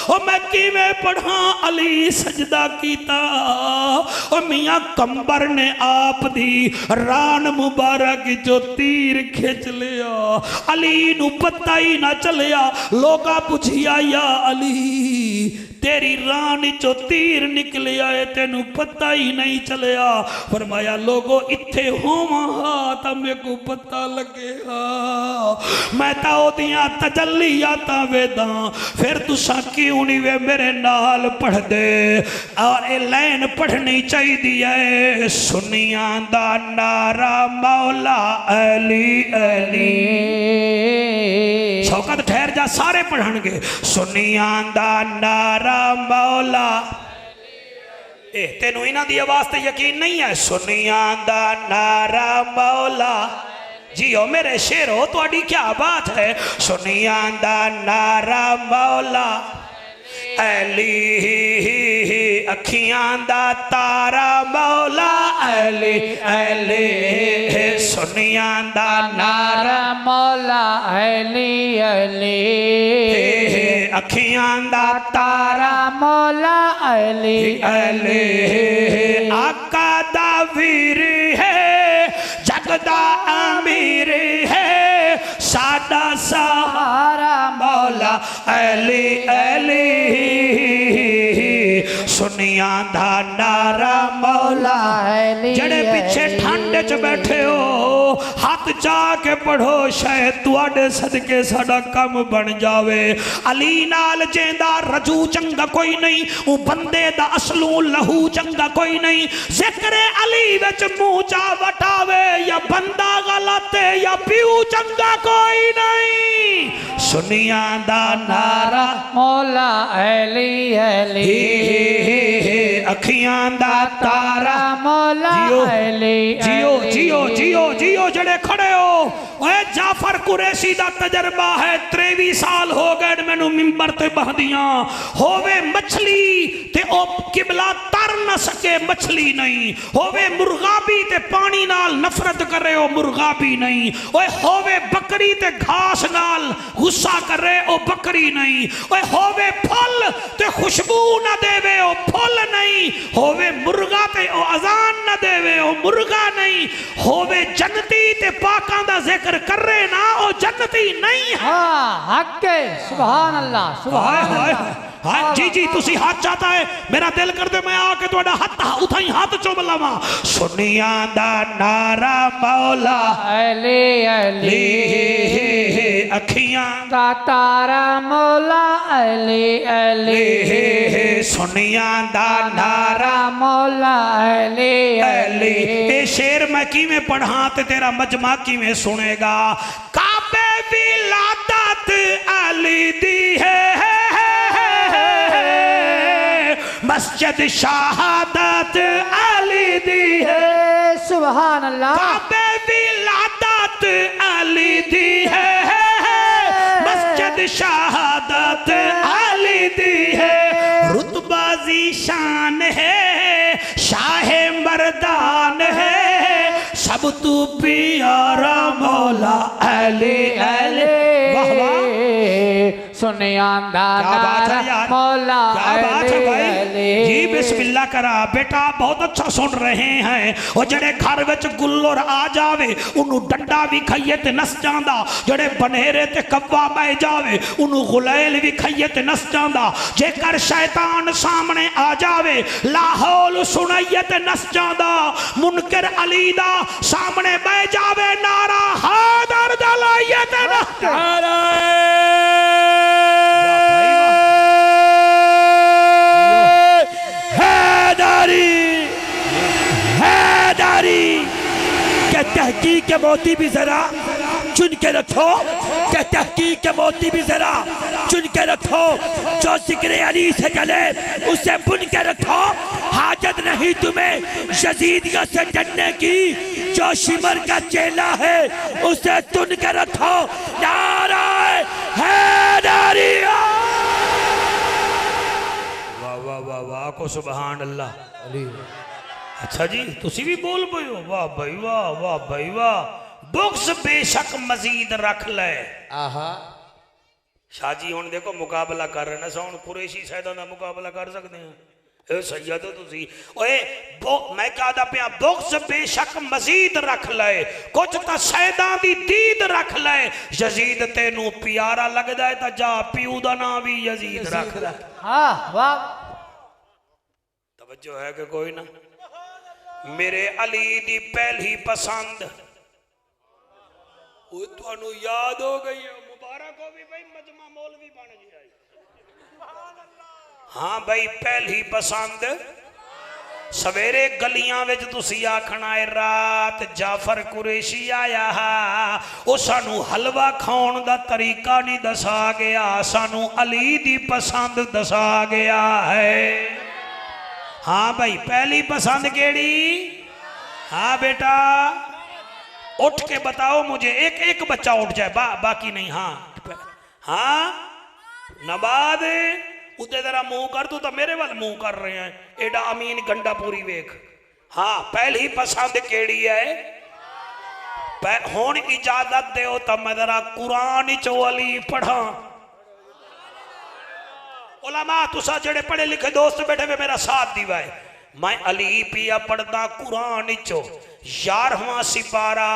ओ मैं किवें पढ़ा, अली सजदा कीता। ओ मियां कंबर ने आप दी रान मुबारक जो तीर खिंच लिया, अली नू पता ही ना चलिया। लोगा पुछिया या अली तेरी रान चो तीर निकलिया है तेनू पता ही नहीं चलिया। फरमाया लोगो इत्थे होवा तो मेरे को पता लगेगा, मैं तो ओदियां तजल्लियातां वेदा। फिर तुसा क्यों नहीं वे मेरे नाल पढ़ दे, और ये लाइन पढ़नी चाहिए। सुनिया दा नारा मौला अली अली, शौकत ठहर जा, सारे पढ़नगे। सुनिया दा नारा मौला, ए तेनू इन्हां दी आवाज ते यकीन नहीं है। सुनिया दा नारा मौला, जियो मेरे शेरो तुहाडी क्या बात है। सुनिया दा नारा मौला अली, अखियां दा तारा मौला अली अली, सुनिया दा नारा मौला अली अली, अखियां दा तारा मौला अली अली। आका दा वीर है जगदा अमीर है, साडा सहारा मौला अली अली। सुनिया दा नारा मौला अली, जड़े पीछे ठंड च बैठे हो हाथ जाके पढ़ो, शायद तुहाडे सदके साडा कम बन जावे। अली नाल जेंदा रजू चंगा कोई नहीं, वो बंदे दा असलू लहू चंगा कोई नहीं। जिक्र अली विच मुंह चा वटावे, या बंदा गलत या प्यू चंगा कोई नहीं। सुनिया दा नारा मौला अली अली, अखियां दा तारा मौला अली जियो जियो जियो जियो जड़े खड़े हो। ओए जाफर कुरैशी दा तजर्बा है, 23 साल हो गए मैनू मिंबर ते बहदियां। होवे मछली ते ओ किबला तर न सके, मछली नहीं। होवे मुर्गाबी ते पानी नाल नफरत करे, ओ मुर्गाबी नहीं। ओए होवे बकरी ते घास नाल गुस्सा करे, ओ बकरी नहीं। ओए होवे फल ते खुशबू न देवे, ओ फल नहीं। होवे मुर्गा ते ओ अजान न देवे, ओ मुर्गा नहीं। होवे जन्नती ते पाकां दा जिक्र करे ना, ओ जन्नती नहीं है। हाँ हक है, सुभान अल्लाह सुभान अल्लाह। हाँ जी जी, तुसी हाथ चाहता है, मेरा दिल कर दे मैं आके तुहाडा हाथ उठाई हाथ चुम लवा। सुनिया दा नारा मौला अली अली, अखियां दा तारा मौला अली अली, सुनिया दा नारा मौला अली अली। ये शेर मैं किवें पढ़ा ते तेरा मजमा किवें सुनेगा। काबे विलादत अली दी है, मस्जिद शहादत अली दी है। सुभान अल्लाह। काबे विलादत अली दी है, मस्जिद शहादत अली दी है। सब तू प्यारा मौला अली अली वाह वाह सुनिया क्या बात है यार, मौला क्या बात है भाई अली जी। बिस्मिल्लाह करा बेटा, बहुत अच्छा सुन रहे हैं। और जड़े घर विच गुल्लोर आ जावे उन्हों डंडा भी खाइए ते नस जांदा, जड़े बनेरे ते कव्वा बह जावे उन्हों गुलैल भी खाइए ते नस जांदा, जेकर शैतान सामने आ जावे लाहौल सुनाइए ते नस जांदा, मुनकर अली दा सामने बह जावे नारा हैदर दलाइए ते नस जांदा। तहकीक के मोती भी जरा चुन के रखो, के तहकीक के मोती भी जरा चुन के रखो, जो जिक्र अली से चले उसे बुन के रखो। हाजत नहीं तुम्हें यजीदियों से डरने की, जो शिमर का चेला है उसे चुन के रखो। नारा हैदरी। वाह वाह वाह वाह को सुभान अल्लाह। अच्छा जी तुसी भी बोल पए हो, वाह भाई वाह, वाह भाई वाह। बुक्स बेशक मजीद रख ले। आहा शाह जी हुण देखो मुकाबला कर रहे ना, हुण कुरैशी सैयदां दा मुकाबला कर सकते हैं। ए सैयद तुसी ओए मैं कहदा पिया बुक्स बेशक मजीद रख ले, कुछ तो सैयदां दी दीद रख ले। यजीद तेनू प्यारा लगदा है तो जा पिऊ दा नाम भी यजीद रख ले। हाँ वाह तवज्जो है कि कोई ना। मेरे अली दी पहली पसंद तुहानू याद हो गई है, मुबारक हो भी भाई मजमा मौलवी बन गया। हाँ भाई पहली पसंद सवेरे गलियां विच तुसी आखना है रात जाफर कुरैशी आया वो सानू हलवा खाउण दा तरीका नहीं दसा गया, सानू अली दी पसंद दसा गया है। हाँ भाई पहली पसंद केड़ी? हाँ बेटा उठ के बताओ मुझे, एक एक बच्चा उठ जाए बाकी नहीं। हाँ हाँ नवाद उदे जरा मुंह कर, तू तो मेरे वाल मुंह कर रहे हैं एडा अमीन गंडा पूरी वेख। हाँ पहली पसंद केड़ी है? हुण इजाजत दो तो मैं जरा कुरान चो अली पढ़ा। उलमा तुसा जड़े पढ़े लिखे दोस्त बैठे हुए मेरा साथ दिवाए। मैं अली पिया पढ़दा कुरान चो 11वां सिपारा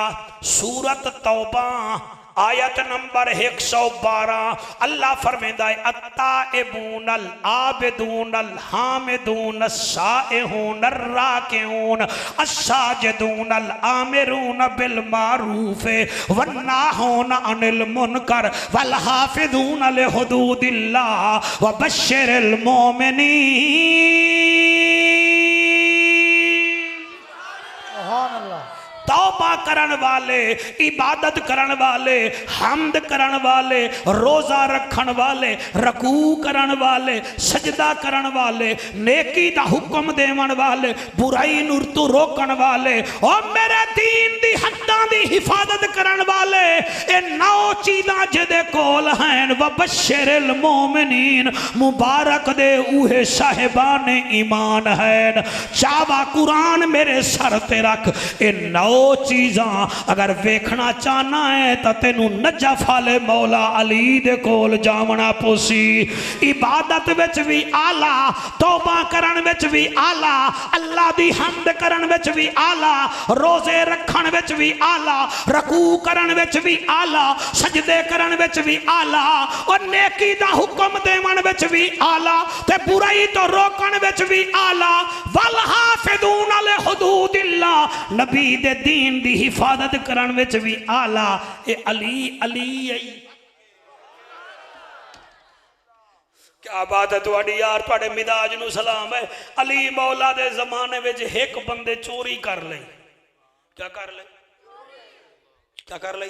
सूरत तौबा आयत नंबर 112। अल्लाह फरमांदा है अत्ताइबूनल आबिदूनल हामिदून साइहून राकिऊन अस्साजिदूनल आमिरून बिल मारूफ वन्नाहून अनिल मुनकर वल हाफिजून लिहुदूदिल्लाह व बश्शिरिल मोमिनीन। सुभान अल्लाह। तौबा करन वाले, इबादत करन वाले, हमद करन वाले, रोजा रखन वाले, रकू करन वाले, सजदा करन वाले, नेकी दा हुक्म देवन वाले, बुराई नूर तो रोकन वाले और मेरे दीन दी हद्दां दी हिफाजत करन वाले, ए 9 चीज़ां जिहदे कोल हैं। व बश्शिरिल मोमिनीन मुबारक दे उहे साहिबान ईमान हैं। चावा कुरान मेरे सर ते रख, ए 9 चीज़ा अगर वेखना चाहना है तो तेनू नजफ वाले मौला अली दे कोल जावना पोसी। इबादत विच भी आला, तौबा करन विच भी आला, अल्लाह दी हम्द करन विच भी आला, रोजे रखन विच भी आला, रकू करन विच भी आला, सजदे करन विच भी आला और नेकी दा हुक्म देवन विच भी आला ते बुराई तो रोकन विच भी आला। वल हाफिजून लिहुदूदिल्लाह नबी दे दीन दी हिफाजत करन विच भी आला। ए अली अली आई क्या बात है तुहाडी यार, तुहाडे मिजाज नू सलाम है। अली मौला दे जमाने विच एक बंदे चोरी कर लई, क्या कर ले, क्या कर लई?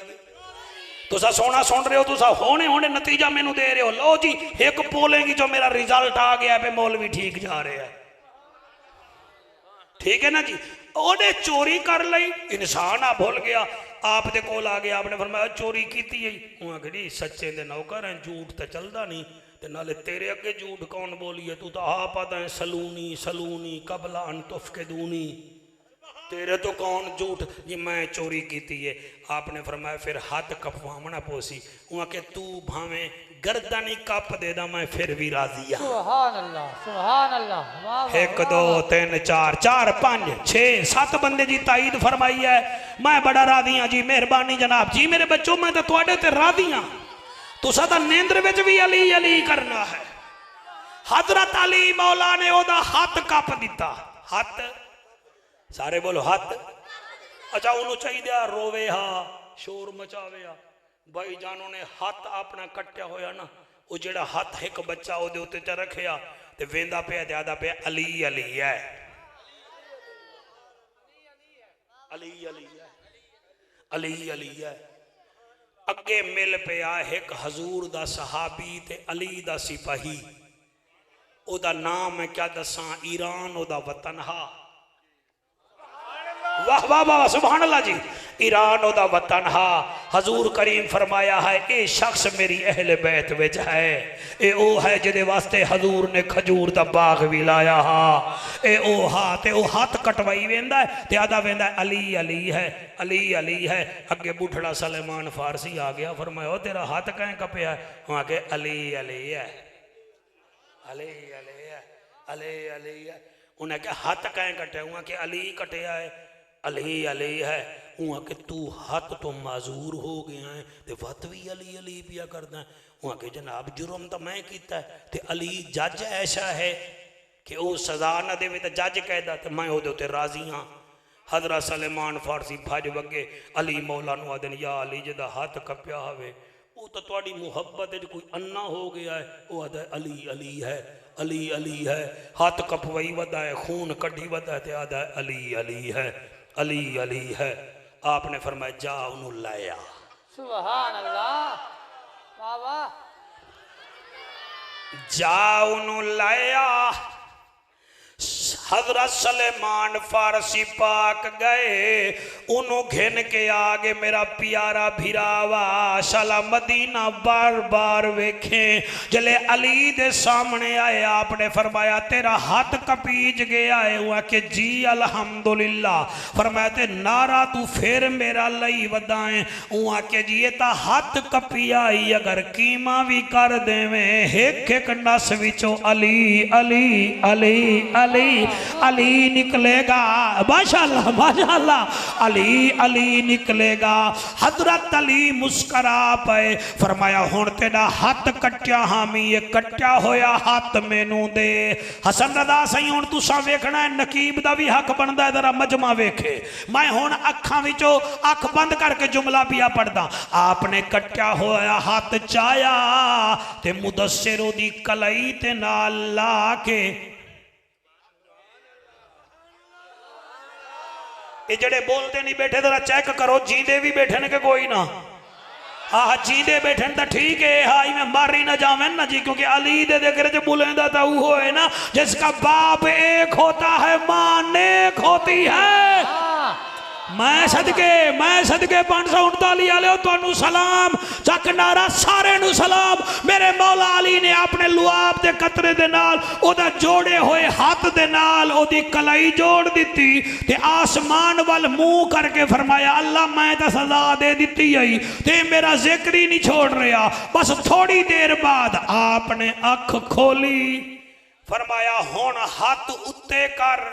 तुसा सोना सुन रहे हो, तुसा होने होने नतीजा मैनू दे रहे हो। लो जी एक बोलेंगी जो मेरा रिजल्ट आ गया पे मौलवी ठीक जा रहे हैं, ठीक है ना जी। ओने चोरी कर लई, इंसान आ भूल गया, आप दे कोल आ गया, आपने फरमाया चोरी की है। जी सच्चे दे नौकर हैं, झूठ तो चलता नहीं, ते नाले तेरे अगे झूठ कौन बोली है, तू तो आप आता है सलूनी सलूनी कबला अन तुफके दूनी। तेरे तो कौन झूठ जी मैं चोरी की है। आपने फरमाया फिर हाथ कपवावना पोसी वहाँ के तू भावे गर्दन ही कप दे दा मैं फिर भी राजी आ। सुभान अल्लाह सुभान अल्लाह। वाह वाह, 1 2 3 4 4 5 6 7 बंदे जी ताईद फरमाई है। मैं बड़ा राजी हाँ जी मेहरबानी जनाब जी मेरे बच्चों मैं तो तुहाडे ते राजी हाँ। तुसा तो नींदर विच भी अली अली करना है। हजरत अली मौला ने ओदा हाथ कप दिता। हाथ सारे बोलो हाथ। अच्छा उन्होंने चाहिए रोवे हा शोर मचावे हा। भाई जानो ने हाथ अपना कट्टिया होया ना वो जेड़ा हाथ एक बच्चा ओदे उत्ते च रखिया ते वेंदा पे ज्यादा पे अली अली है अली अली है अली अली है। अगे मिल पिया एक हजूर दा सहाबी ते अली दा सिपाही ओदा नाम है क्या दसा ईरान ओदा वतन हा। वाह वाह वाह सुभान अल्लाह जी। ईरान ओदा वतन हा। हजूर करीम फरमाया है ए शख्स मेरी अहले बैत विच है। ए ओ है जिदे वास्ते हजूर ने खजूर दा बाग भी लाया हा। ए ओ हा ते ओ हाथ कटवाई वेंदा है ते आदा वेंदा अली अली है अली अली है। अगे बुढ़ड़ा सलेमान फारसी आ गया फरमाया ओ तेरा हाथ कहीं कपिया है वहां के अली अली है अली अली है अली अली है। उन्हें क्या हाथ कहीं कटे वहां के अली कटिया है अली अली है। वहाँ के तू हाथ तो माजूर हो गया है ते वत भी अली अली पिया करदा है। वहाँ के जनाब जुर्म तो मैं कीता है ते अली जज ऐसा है कि वो सजा न देवे तो जज कहदा ते मैं ओदे उत्ते राजी हाँ। हजरत सलेमान फारसी भज वगे अली मौला नूं आदन या अली जिदा हाथ कप्या होवे वो तो तुहाडी मुहब्बत कोई अन्ना हो गया है वो आदा अली अली है अली अली है। हाथ कपवई वदा है खून कढ़ी वदा है ते आदा अली अली है अली अली है। आपने फरमाया जा उन्होंने लाया। सुभान अल्लाह वाह वाह। जा उन्होंने लाया। हजरत सलेमान फारसी पाक गए उन्होंने घिन के आगे मेरा प्यारा भिरावा शाला मदीना बार बार वेखे जले अली दे सामने आए आपने फरमाया तेरा हाथ कपीज गया है वह के जी अल्हम्दुलिल्लाह फरमाया ते नारा तू फिर मेरा लई वदाए वह के जी ये ता हाथ कपी आई अगर कीमा भी कर देवे एक एक नस विचों अली अली अली अली अली निकलेगा। माशाअल्लाह माशाअल्लाह अली अली निकलेगा। हजरत अली मुस्करा पे फरमाया हुण तेरा हाथ कट्या हामी ये कट्या होया हाथ मैनू दे। हसन रदा सही हुण तुसां वेखना है नकीब दा भी हक बनदा है जरा मजमा वेखे। मैं हुण अखां विचों अख बंद करके जुमला पिया पढ़दा आपने कट्या होया हाथ चाया ते मुदस्सिर दी कलई ते नाल ला के ये जड़े बोलते नहीं बैठे जरा चेक करो जींदे भी बैठे ने के कोई ना। हाँ जींदे बैठे तो ठीक है हाई में मारी ना जावे ना जी क्योंकि अली दे देकर जो बुलेंदा था वो है ना जिसका बाप एक होता है मां नेक होती है। मैं सदके 539 वाले तुहानू सलाम चक नारा सारे नू सलाम। मेरे मौला अली ने अपने लुआब दे कतरे दे नाल ओदा जोड़े हुए हाथ दे नाल ओदी कलाई जोड़ दिती ते आसमान वाल मुंह करके फरमाया अल्लाह मैं तो सजा दे दी आई ते मेरा जिक्र ही नहीं छोड़ रहा। बस थोड़ी देर बाद आपने अख खोली फरमाया हुण हाथ उत्ते कर।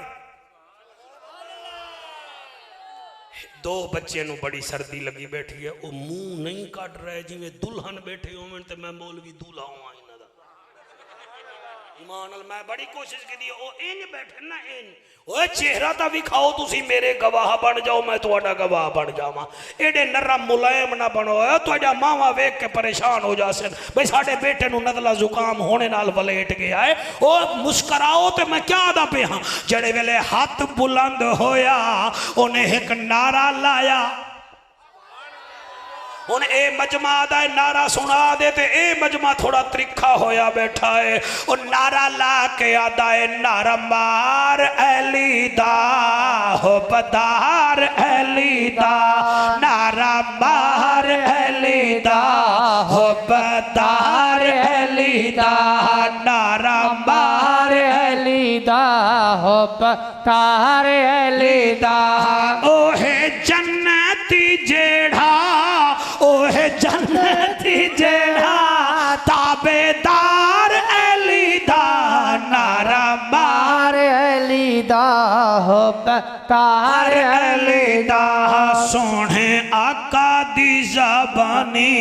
दो बच्चे नु बड़ी सर्दी लगी बैठी है वो मुंह नहीं कट रहे जिमें दुल्हन बैठे हो तो मैं मौलवी दूल्हा हूं इन्हां दा ईमान नाल मैं बड़ी कोशिश की ओ इन बैठे ना इन ओए चेहरा तो विखाओ तुसी मेरे गवाह बन जाओ मैं तुहाडा गवाह बन जावां। एडे नरम मुलायम ना बनो तुहाडा मावा वेख के परेशान हो जासन भाई साडे बेटे नु नज़ला जुकाम होने नाल वलेट गया है ओ मुस्कुराओ ते मैं क्या दा पे हां। जड़े वेले हाथ बुलंद होया उन्हें एक नारा लाया हुण ए मजमा दा नारा सुना दे ते ए मजमा थोड़ा त्रिखा होया बैठा है और नारा ला के आदा है नारा मार अली दा हो बदार अली दा नारा मार अली दा हो बदार अली दा नारा मार अली दा हुब तारे अली दा ओहे जन्नती जेड़ा ओहे जन्नती जेड़ा ताबेदार अली दा नारा मार अली दा हुब तारे अली दा सोने आका दी ज़बानी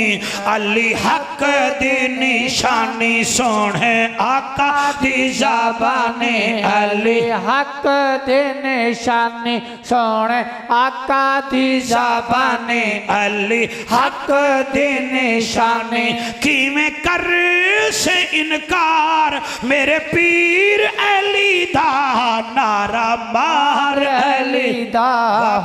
अली हक दी निशानी सोने आका दी ज़बानी अली हक दी निशानी सोने आका दी ज़बानी अली हक दी निशानी किवें कर से इनकार मेरे पीर अली दा नारा मार अली दा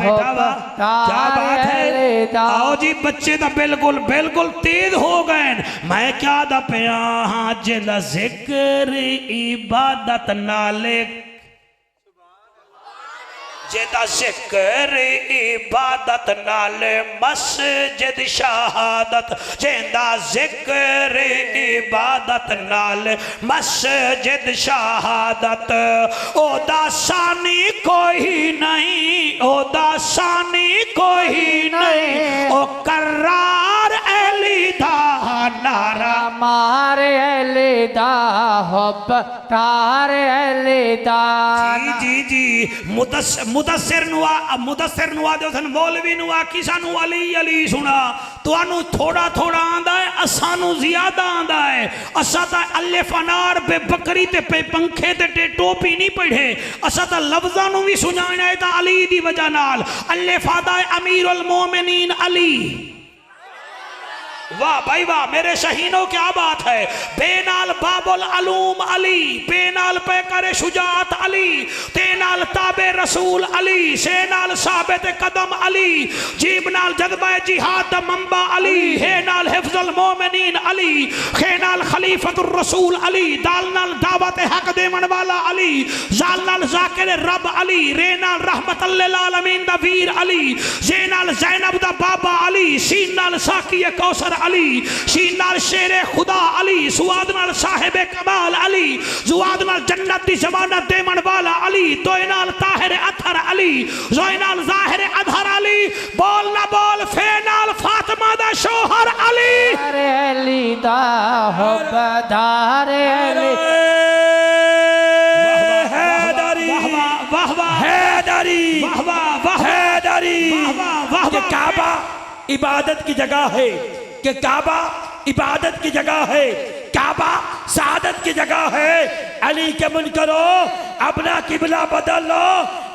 बेटा वाह, क्या बात है। आओ जी बच्चे तो बिल्कुल बिल्कुल तेज हो गए। मैं क्या दा पिया हाँ जिला जिक्र इबादत नाले जेदा जिक्र इबादत नाल मस्जिद शहादत जेदा जिक्र इबादत नाल मस्जिद शहादत ओदा सानी कोई नहीं ओदा सानी कोई नहीं ओ करार अली दा नारा मारे अली दा हुब तारे अली दा जी जी जी मुदस्सिर नुआ दे उसन मौलवी नु आखी सानू अली अली सुना तुहानू थोड़ा थोड़ा आंदा है असानू ज्यादा आंदा है असा ता अलिफ अनार पे बकरी ते पे पंखे ते टोपी नहीं पढ़े असा ता लफ्ज़ां नु भी सुनाना है ता अली दी वजह नाल अलिफ आदा है अमीरुल मोमिनीन अली वाह भाई वाह मेरे शहीनों क्या बात है बेनाल बाबुल अलूम अली बेनाल पैकर शुजात अली तेनाल ताबे रसूल अली सेनाल साबित कदम अली जीब नाल जज्बा जिहाद मंबा अली हे नाल हिफ्जुल मोमिनीन अली खे नाल खलीफतुर रसूल अली दाल नाल दावत हक देवन वाला अली जाल नाल जाकिर रब अली रे नाल रहमतुल लिल आलमीन दा वीर अली जे नाल ज़ैनब दा बाबा अली सीन नाल साकी कौसर अली शीन नाल शेरे खुदा अली सुआद नाल साहिबे कमाल अली जुआद नाल जन्नत दी जमानत देवन वाला अली तोय नाल ताहिर अथर अली जोय नाल ज़ाहिर अधर अली बोल ना बोल फे नाल फातिमा दा शोहर अली अली दा हुब तारे अली हैदरी वाह वाह हैदरी वाह वाह वाह हैदरी वाह ये काबा इबादत की जगह है कि काबा इबादत की जगह है काबा सादत की जगह है अली के मुनकरो अपना किबला बदल लो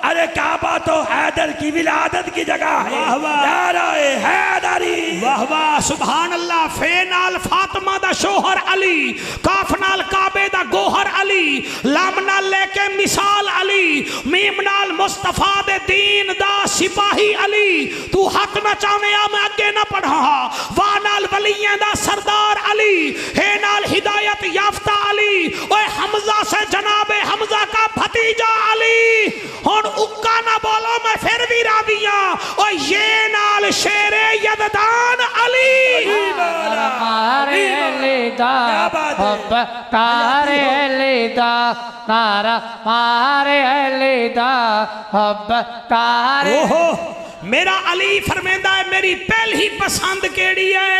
अरे काबा तो हैदर की विलादत की जगह है नारे हैदरी वाह वाह सुभान अल्लाह फे नाल फातिमा दा शोहर अली काफ नाल काबे दा गोहर अली लाम नाल लेके मिसाल अली मीम नाल मुस्तफा दे दीन दा सिपाही अली तू हक ना चावे आ मैं अगे ना पढ़ा वाह नाल वलियां दा सरदार अली हे नाल हिदायत याफ्ता अली ओए हमजा से जनाबे हमजा का भतीजा अली हुन उक्का ना बोलो मैं फिर भी रादिया ओ ये नाल शेरे यददान अली मारे अली दा हुब तारे अली दा नारा मारे अली दा हुब तारे ओहो मेरा अली फरमांदा है मेरी पहली पसंद केड़ी है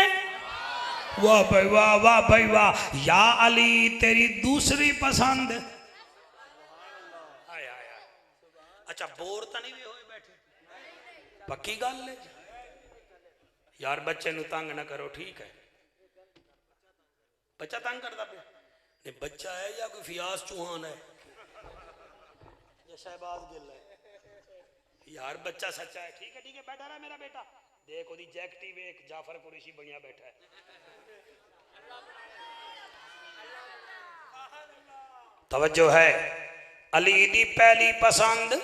वाह भाई वाह या अली तेरी दूसरी पसंद अच्छा बोर तो नहीं भी होए बैठे पक्की गल है यार बच्चे नु तंग ना करो ठीक है बच्चा तंग करता पे नहीं बच्चा है या कोई फियास चौहान है या शहबाज गिल है यार बच्चा सच्चा है ठीक है बैठा रहा मेरा बेटा देख ओदी जैकेट वेख जाफर कुरैशी बनिया बैठा है तवज्जो है अली दी पहली पसंद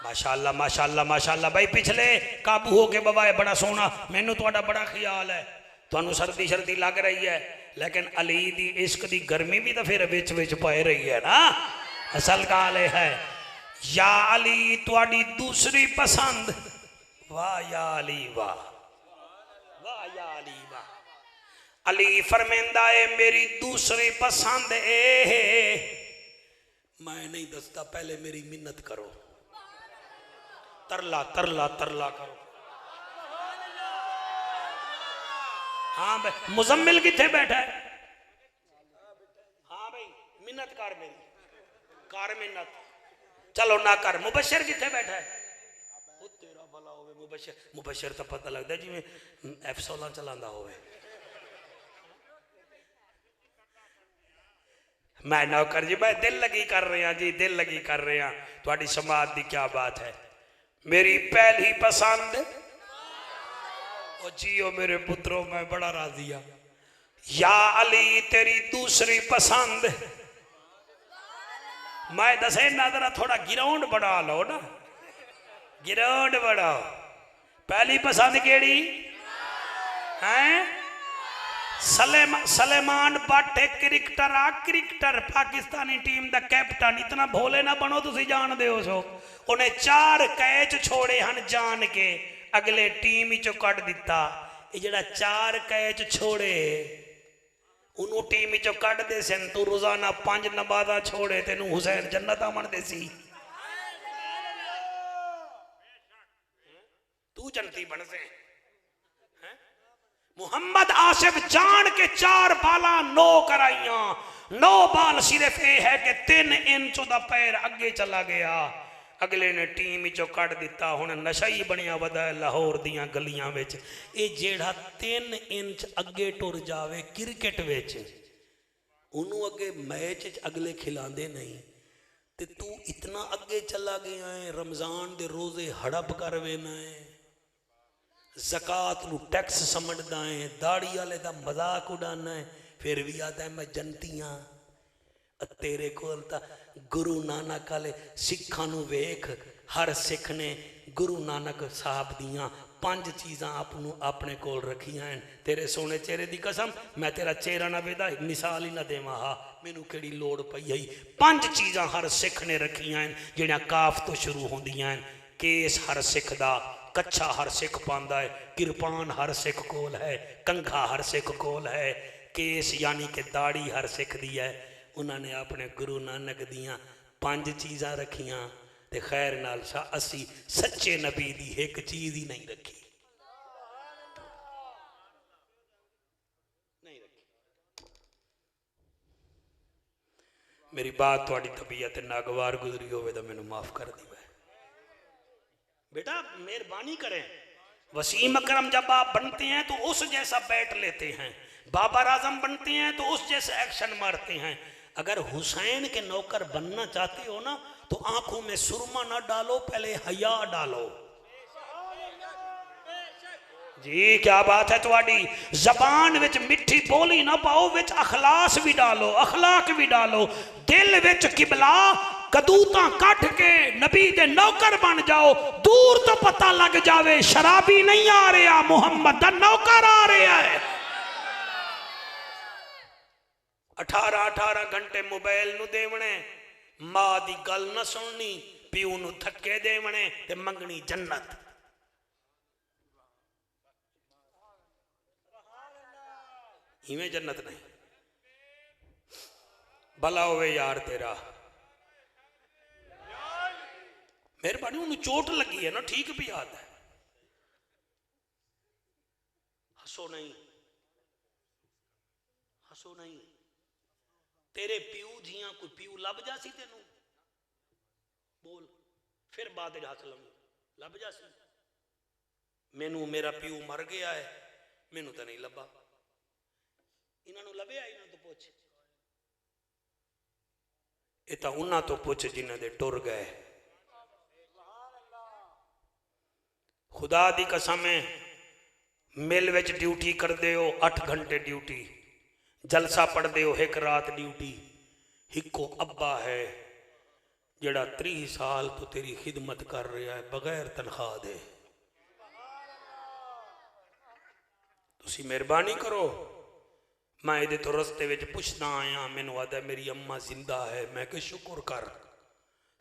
माशाअल्लाह माशाअल्लाह माशाअल्लाह भाई पिछले काबू हो के बाबा है बड़ा सोना मैनू तो बड़ा ख्याल है तुहानू सर्दी सर्दी लग रही है लेकिन अली दी इश्क दी गर्मी भी तो फिर विच विच पाए रही है ना असल गाल है या अली तुहाडी दूसरी पसंद वाह या अली वाह वाह या अली वाह अली फरमांदा है मेरी दूसरी पसंद ए मैं नहीं दसता, पहले मेरी मिन्नत करो, तरला तरला तरला करो। हाँ भाई मुजम्मिल किथे बैठा है? हाँ भाई मिन्नत कर मेरी, कर मिन्नत। चलो ना कर। मुबशर किथे बैठा है? वो तेरा भला होवे मुबशर। मुबशर तो पता लगता जिमें F16 चलांदा होवे। मैं नौकर जी, मैं दिल लगी कर रहे हैं जी, दिल लगी कर रहे हैं। थोड़ी समाज की क्या बात है? मेरी पहली पसंद ओ जियो मेरे पुत्रों, मैं बड़ा राजी हाँ। या अली तेरी दूसरी पसंद। मैं दसे ना जरा थोड़ा गिराउंड बढ़ा लो ना, गिराउंड बढ़ाओ। पहली पसंद केड़ी है? सलेमान भट्ट एक क्रिकेटर आ, क्रिकेटर पाकिस्तानी टीम दा कैप्टन। इतना भोले ना बनो, तुसी जान दे हो। उन्हें 4 कैच छोड़े हन जान के, अगले टीम ही चो कट दिता। ये जड़ा 4 कैच छोड़े उन्होंने टीम चो कट दे सन, तू रोजाना 5 नमाज़ां छोड़े, तेनू हुसैन जन्नत आमन दे सी। तू जनती बन से। मुहम्मद आसिफ जान के 4 बाला 9 कराइया। 9 बाल सिर्फ ये है कि 3 इंच दा पैर अगे चला गया, अगले ने टीम चो कट दिता। हुण नशा ही बनिया वदा लाहौर दियां गलियां विच। ये जेड़ा 3 इंच अगे टुर जावे क्रिकेट विच, उन्होंने अगे मैच अगले खिलांदे नहीं, ते तू इतना अगे चला गया है। रमजान दे रोजे हड़प कर वेना है, ज़कात नू टैक्स समझदा है, दाड़ी वाले दा मजाक उड़ाना है, फिर भी आता है मैं जनती हाँ। तेरे कोल ता गुरु नानक वाले सिखां नू वेख, हर सिख ने गुरु नानक साहब दियां 5 चीज़ां अपने कोल रखियां हैं। तेरे सोने चेहरे की कसम, मैं तेरा चेहरा ना वेदा मिसाल ही ना देवां। हा मैनू केड़ी लोड़ पई है? 5 चीज़ां हर सिख ने रखियां हैं, जिहड़ियां काफ तो शुरू होंदियां हैं। केस हर सिख दा कच्छा हर सिख पांदा है, किरपान हर सिख कोल है, कंघा हर सिख कोल है। केस यानी कि दाड़ी हर सिख दी है। उन्होंने अपने गुरु नानक दियां 5 चीज़ां रखियां, ते खैर नाल असी सच्चे नबी दी एक चीज़ ही नहीं रखी। मेरी बात थोड़ी तबीयत नागवार गुजरी होवे तो मैनू माफ कर दी। बेटा मेहरबानी करें। वसीम अकरम जब आप बनते हैं तो उस जैसा बैठ लेते हैं, बाबर आजम बनते हैं तो उस जैसा एक्शन मारते हैं। अगर हुसैन के नौकर बनना चाहते हो ना, तो आंखों में सुरमा ना डालो, पहले हया डालो। जी क्या बात है तुम्हारी। जबान विच मिठी बोली ना पाओ, विच अखलास भी डालो, अखलाक भी डालो। दिल विच किबला कदूता कट के नबी दे नौकर बन जाओ। दूर तो पता लग जावे शराबी नहीं आ रहा, मुहम्मद दा नौकर आ रहा है। 18 घंटे मोबाइल नू देवणे, मां दी गल ना सुननी, प्यू नू थक्के देवणे, ते मंगनी जन्नत। इवें जन्नत नहीं। भला होवे यार तेरा। मेहरबानी, उन्हें चोट लगी है ना, ठीक भी याद है। हसो नहीं, हसो नहीं। तेरे प्यू जियां कोई प्यू लब जासी तेनू? बोल फिर बाद हाथ लब जासी। मैनू मेरा प्यू मर गया है, मैनू तो नहीं लभा। इन्होंने लभ्या, इन्होंने तो पुछ। ये तो उन्होंने तो पुछ जिन्हों दे टुर गए। खुदा दी कसम है, मिल विच ड्यूटी करते हो 8 घंटे ड्यूटी, जलसा पढ़ते हो 1 रात ड्यूटी। हिको अब्बा है जड़ा 30 साल तो तेरी खिदमत कर रहा है बगैर तनख्वाह दे। तुसी मेहरबानी करो। मैं ये तो रस्ते विच पुछदा आया, मैनू आदा मेरी अम्मा जिंदा है। मैं कि शुक्र कर,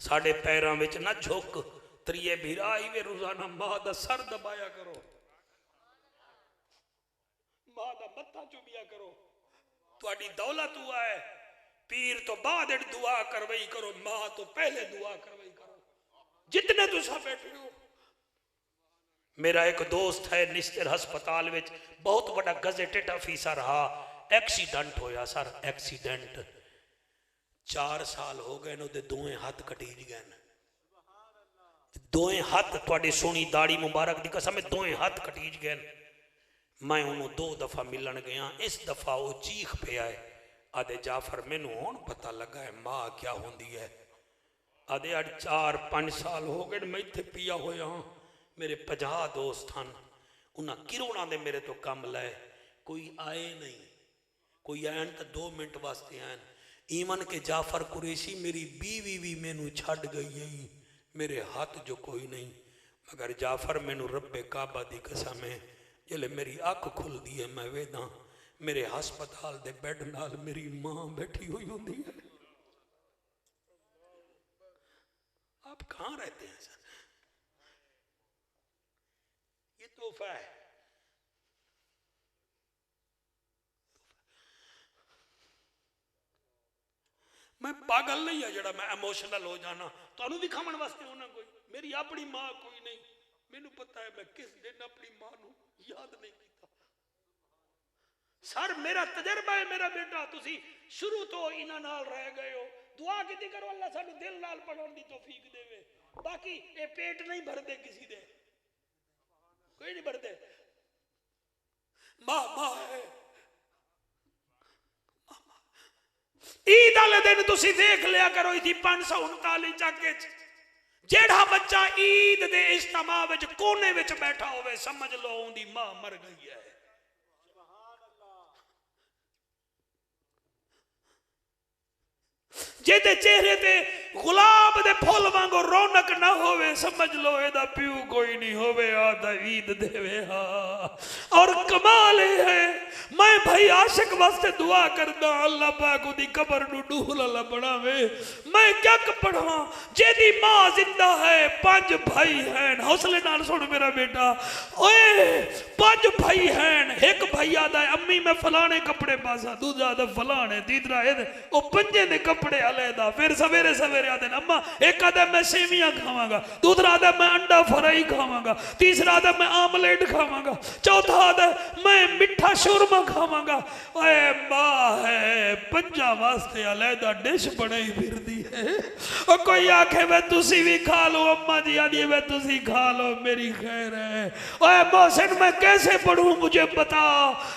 साढ़े पैरों विच ना झुक। त्रिये भीरा ही वे रोजाना मां दा सर दबाया करो, मां दा मत्था चुमिया करो। तुहाडी दौलत हुआ है, पीर तो बाद दुआ करवाई करो, मां तो पहले दुआ करवाई करो। जितने तुसा बैठे हो, मेरा एक दोस्त है निश्चित हस्पताल में बहुत बड़ा गजेटेड ऑफिसर रहा, एक्सीडेंट होया सर, एक्सीडेंट 4 साल हो गए ने, दोए हाथ कटीज गए, दोए हाथ, थोड़ी सोनी दाढ़ी मुबारक दी कसम, दोए हाथ कटीज गए। मैं उन्होंने 2 दफा मिलन गया, इस दफा वो चीख पे आए, आदे जाफर मैनू हुण पता लगा है मां क्या होंदी है। आदे 4-5 साल हो गए मैं इत्थे पिया होया हाँ, मेरे 50 दोस्त हैं, उन्हें किरोना दे मेरे तो कम लाए, कोई आए नहीं, कोई आन तो 2 मिनट वास्ते आन। ईमन के जाफर कुरैशी मेरी बीवी भी मैनू छड़ गई है, मेरे हाथ जो कोई नहीं, मगर जाफर मैनू रब्बे काबा दी कसम है, जले मेरी अख खुलती है मैं वेदा मेरे हस्पताल दे बेड नाल मेरी मां बैठी हुई होंदी है। आप कहाँ रहते हैं सर? ये तोहफा है। मैं पागल नहीं है जड़ा मैं इमोशनल हो जाना तो दिखावन वास्ते होना, कोई मेरी अपनी मां कोई नहीं, मैनू पता है मैं किस दिन अपनी मां नू याद नहीं किया। सर मेरा तजर्बा है मेरा बेटा, तुसी शुरू तो इन्हां नाल रह गए हो, दुआ कीती करो अल्लाह सानू दिल नाल पढ़ाउण दी तौफीक देवे। बाकी ये पेट नहीं भरदे किसी दे, कोई नहीं भरदे, मां मां है। ईद वाले दिन तुसी देख लिया करो, इसी 539 चाके जेड़ा बच्चा ईद दे इज्तिमा विच कोने विच बैठा होवे समझ लो उनदी मां मर गई है। जेदे चेहरे ते गुलाब दे फुल वांगो रौनक ना होवे समझ लो एदा प्यू कोई नहीं होवे, आदा ईद देवे हा। और कमाल है मैं भाई आशिक वास्ते दुआ करदा अल्लाह पाक उदी कब्र नु डूहल अल्लाह बनावे। मैं क्या पढ़ा जेदी मां जिंदा है, 5 भाई हैं, हौसले नाल सुन मेरा बेटा, ओए 5 भाई हैं, एक भाई आदा अम्मी मैं फलाने कपड़े पासा, दूजा आदा फलाने, तीसरा ए ओ पंजे ने कपड़े अलैदा, फिर सवेरे सवेरे आते अम्मा एक आदा मैं सेवियां खावांगा, दूसरा आदा मैं अंडा फ्राई खावांगा, तीसरा आदा मैं आमलेट खावांगा, चौथा आदा मैं मिठा शोरमा खावांगा। ओए मां है 5 वास्ते अलैदा डिश बनाई फिरदी है। ओ कोई आखे वे तुसी भी खा लो, अम्मा जी आदि वे तुसी खा लो मेरी खैर है। ओए मोहसिन मैं कैसे पढ़ूं मुझे बता,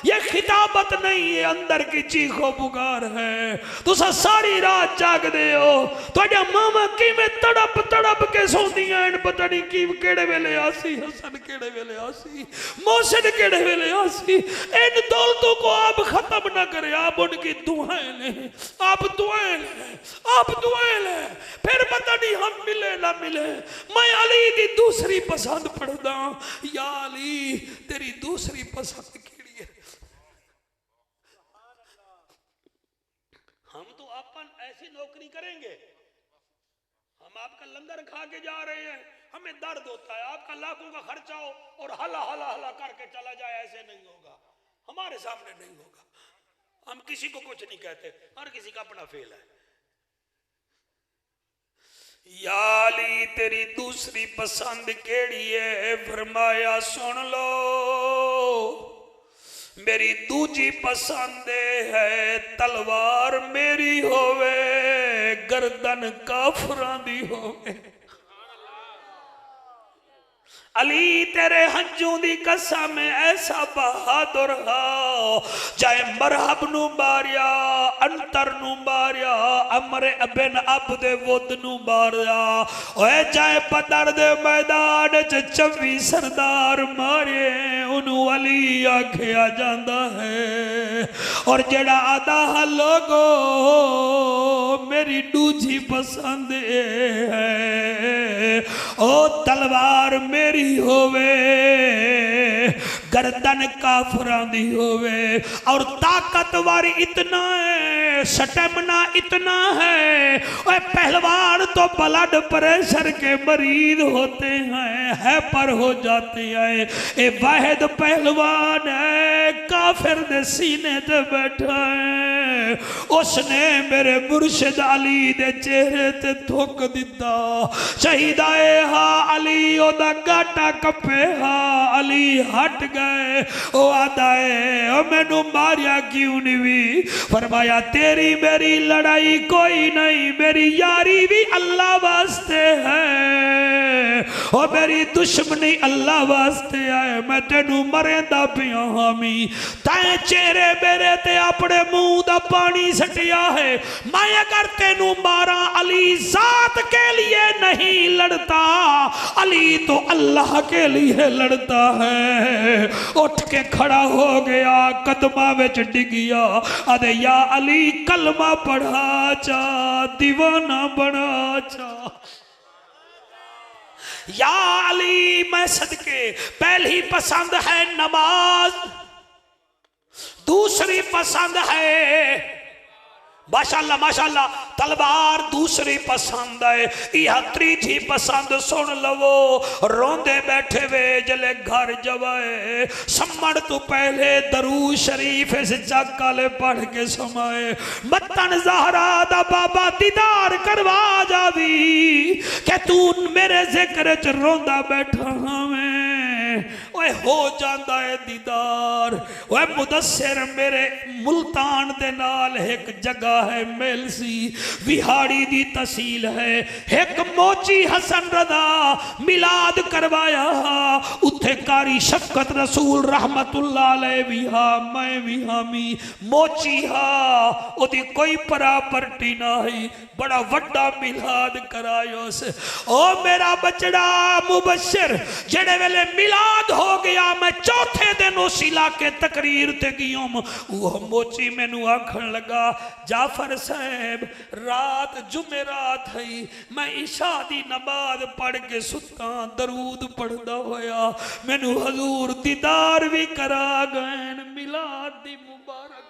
ये खिताबत नहीं है अंदर की चीखो पुकार है। तुसा सारी रात जागदे हो, तुहाडा मामा किवें तड़प तड़प के सोंदियां हैं, पता नहीं की केड़े वेले आसी, हसन केड़े वेले आसी, मोहसिन केड़े वेले आसी। इन दौलतों को आप खत्म ना करे, आप उनकी दुआएं लें, आप दुआएं लें, आप दुआएं लें, फिर पता नहीं हम मिले ना मिले। मैं अली दी दूसरी पसंद पढ़दा, या अली तेरी दूसरी पसंद केड़ी है? हम तो अपन ऐसी नौकरी करेंगे, हम आपका लंगर खा के जा रहे हैं, हमें दर्द होता है, आपका लाखों का खर्चा हो और हला हला हला करके चला जाए, ऐसे नहीं होगा, हमारे सामने नहीं होगा। हम किसी को कुछ नहीं कहते, हर किसी का अपना फेल है। या अली तेरी दूसरी पसंद केड़ी है? फरमाया सुन लो मेरी दूजी पसंद है तलवार मेरी होवे, गर्दन काफरां दी होवे। अली तेरे हंजू दी कसम ऐसा बहादुर हा, चाहे मरहब नू मारिया, अंतर नू मारिया, अमर बिन अब्द वुद नू मारिया, ओए चाहे बदर दे मैदान च 24 सरदार मारे, उन्हों अली आखिया जांदा है। और जेड़ा आदा हा लोगो मेरी दूजी पसंद है, ओ तलवार मेरी होवे, गर्दन काफरां दी होवे। और ताकतवर इतना है, स्टेमिना इतना है, और पहलवान तो ब्लड प्रेशर के मरीज होते हैं, हैपर हो जाते हैं। ये वाहिद पहलवान है काफिर दे सीने ते बैठा है, उसने मेरे मुर्शिद अली दे चेहरे ते थुक दिता। शहीदा हा अली ओदा गाटा कपे हा अली हट गए। ओ आदा है मैनू मारिया क्यों नहीं भी? फरमाया तेरी मेरी लड़ाई कोई नहीं, मेरी यारी भी अल्लाह वास्ते है और मेरी दुश्मनी अल्लाह वास्ते है। मैं तेनू मरेंदा पिया हामी, तैं चेहरे मेरे ते अपने मुंह दा पानी सटिया है। मैं अगर तेनू मारा अली जात के लिए नहीं लड़ता, अली तो अल्लाह के लिए लड़ता है। उठ के खड़ा हो गया, कदमा विच डिगिया, अरे या अली कलमा पढ़ा चा, दीवाना बना चा। या अली मैं सदके पहली पसंद है नमाज, दूसरी पसंद है माशाल्लाह माशाल्लाह तलवार, दूसरी पसंद है। यह तीसरी पसंद सुन लवो, रोंदे बैठे वे जले घर जवाए, सम्मण तो पहले दरूद शरीफ इस जग पढ़ के समाए। मत्तन ज़हरा दा बाबा दीदार करवा जावी के तू मेरे जिक्र च रोंदा बैठा हमें। ओए हो जाता है दीदार। ओए मुदस्सिर मेरे मुल्तान दे नाल एक जगह है मेलसी, विहाड़ी दी तहसील है। एक मोची हसन रदा मिलाद करवाया, उथे कारी शक्कत रसूल रहमतुल्लाह अलैह भी हा, मैं भी हामी। मोची हा ओदी कोई प्रॉपर्टी ना है, बड़ा वड्डा मिलाद करायो से। ओ मेरा बचड़ा मुबशिर जेड़े वेले मिलाद हो गया, मैं चौथे दिन उस इलाके तकरीर ते गियोम। वो मोची मैनू आखन लगा जाफर साहब रात जुमेरात है, मैं इशा दी नमाज पढ़ के सुता, दरूद पढ़दा होया मैनू हजूर दीदार भी करा गए। मिलाद दी मुबारक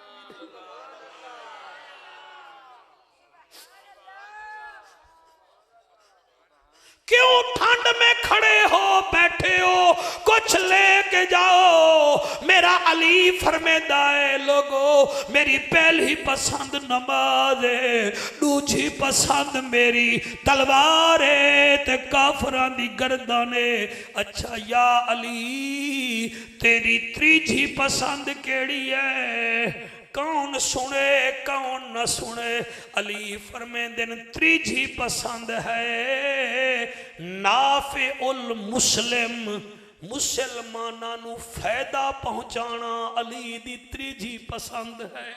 क्यों ठंड में खड़े हो बैठे हो, कुछ लेके जाओ। मेरा अली फरमेदा है लोगो मेरी पहली पसंद नमाज है, दूसरी पसंद मेरी तलवार है ते काफरां दी गर्दन है। अच्छा या अली तेरी तीसरी पसंद केड़ी है? कौन सुने कौन न सुने? अली फरमेंदे ने तीसरी पसंद है नाफे उल मुस्लिम, मुसलमाना नू फायदा पहुंचाना अली दी तीसरी पसंद है।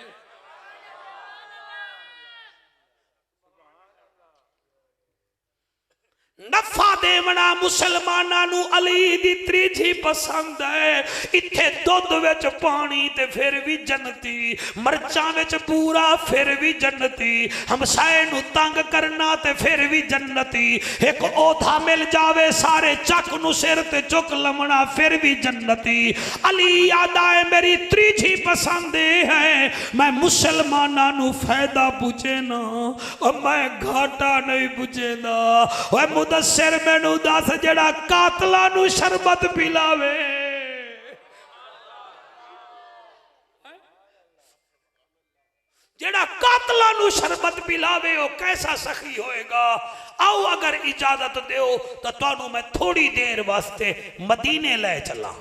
नफा देवना मुसलमाना नू अली दी तीसरी पसंद है। इत्थे दुध विच पानी ते फिर भी जन्नती, मरचां विच पूरा फिर भी जन्नती, हमसाए नू तंग करना ते फिर भी जन्नती, एक ओधा मिल जावे सारे चक नू सिर ते चुक लमना फिर भी जन्नती। अली आदा है मेरी तीसरी पसंद है मैं मुसलमाना नू फायदा पूछे ना और मैं घाटा नहीं पूछेदा। मुदस्सिर मैनू दस जड़ा कातला नू शरबत पिलावे, जड़ा कातला नू शरबत पिलावे वो कैसा सखी होएगा? आओ अगर इजाजत दो तो तुहानू मैं थोड़ी देर वास्ते मदीने ले चला।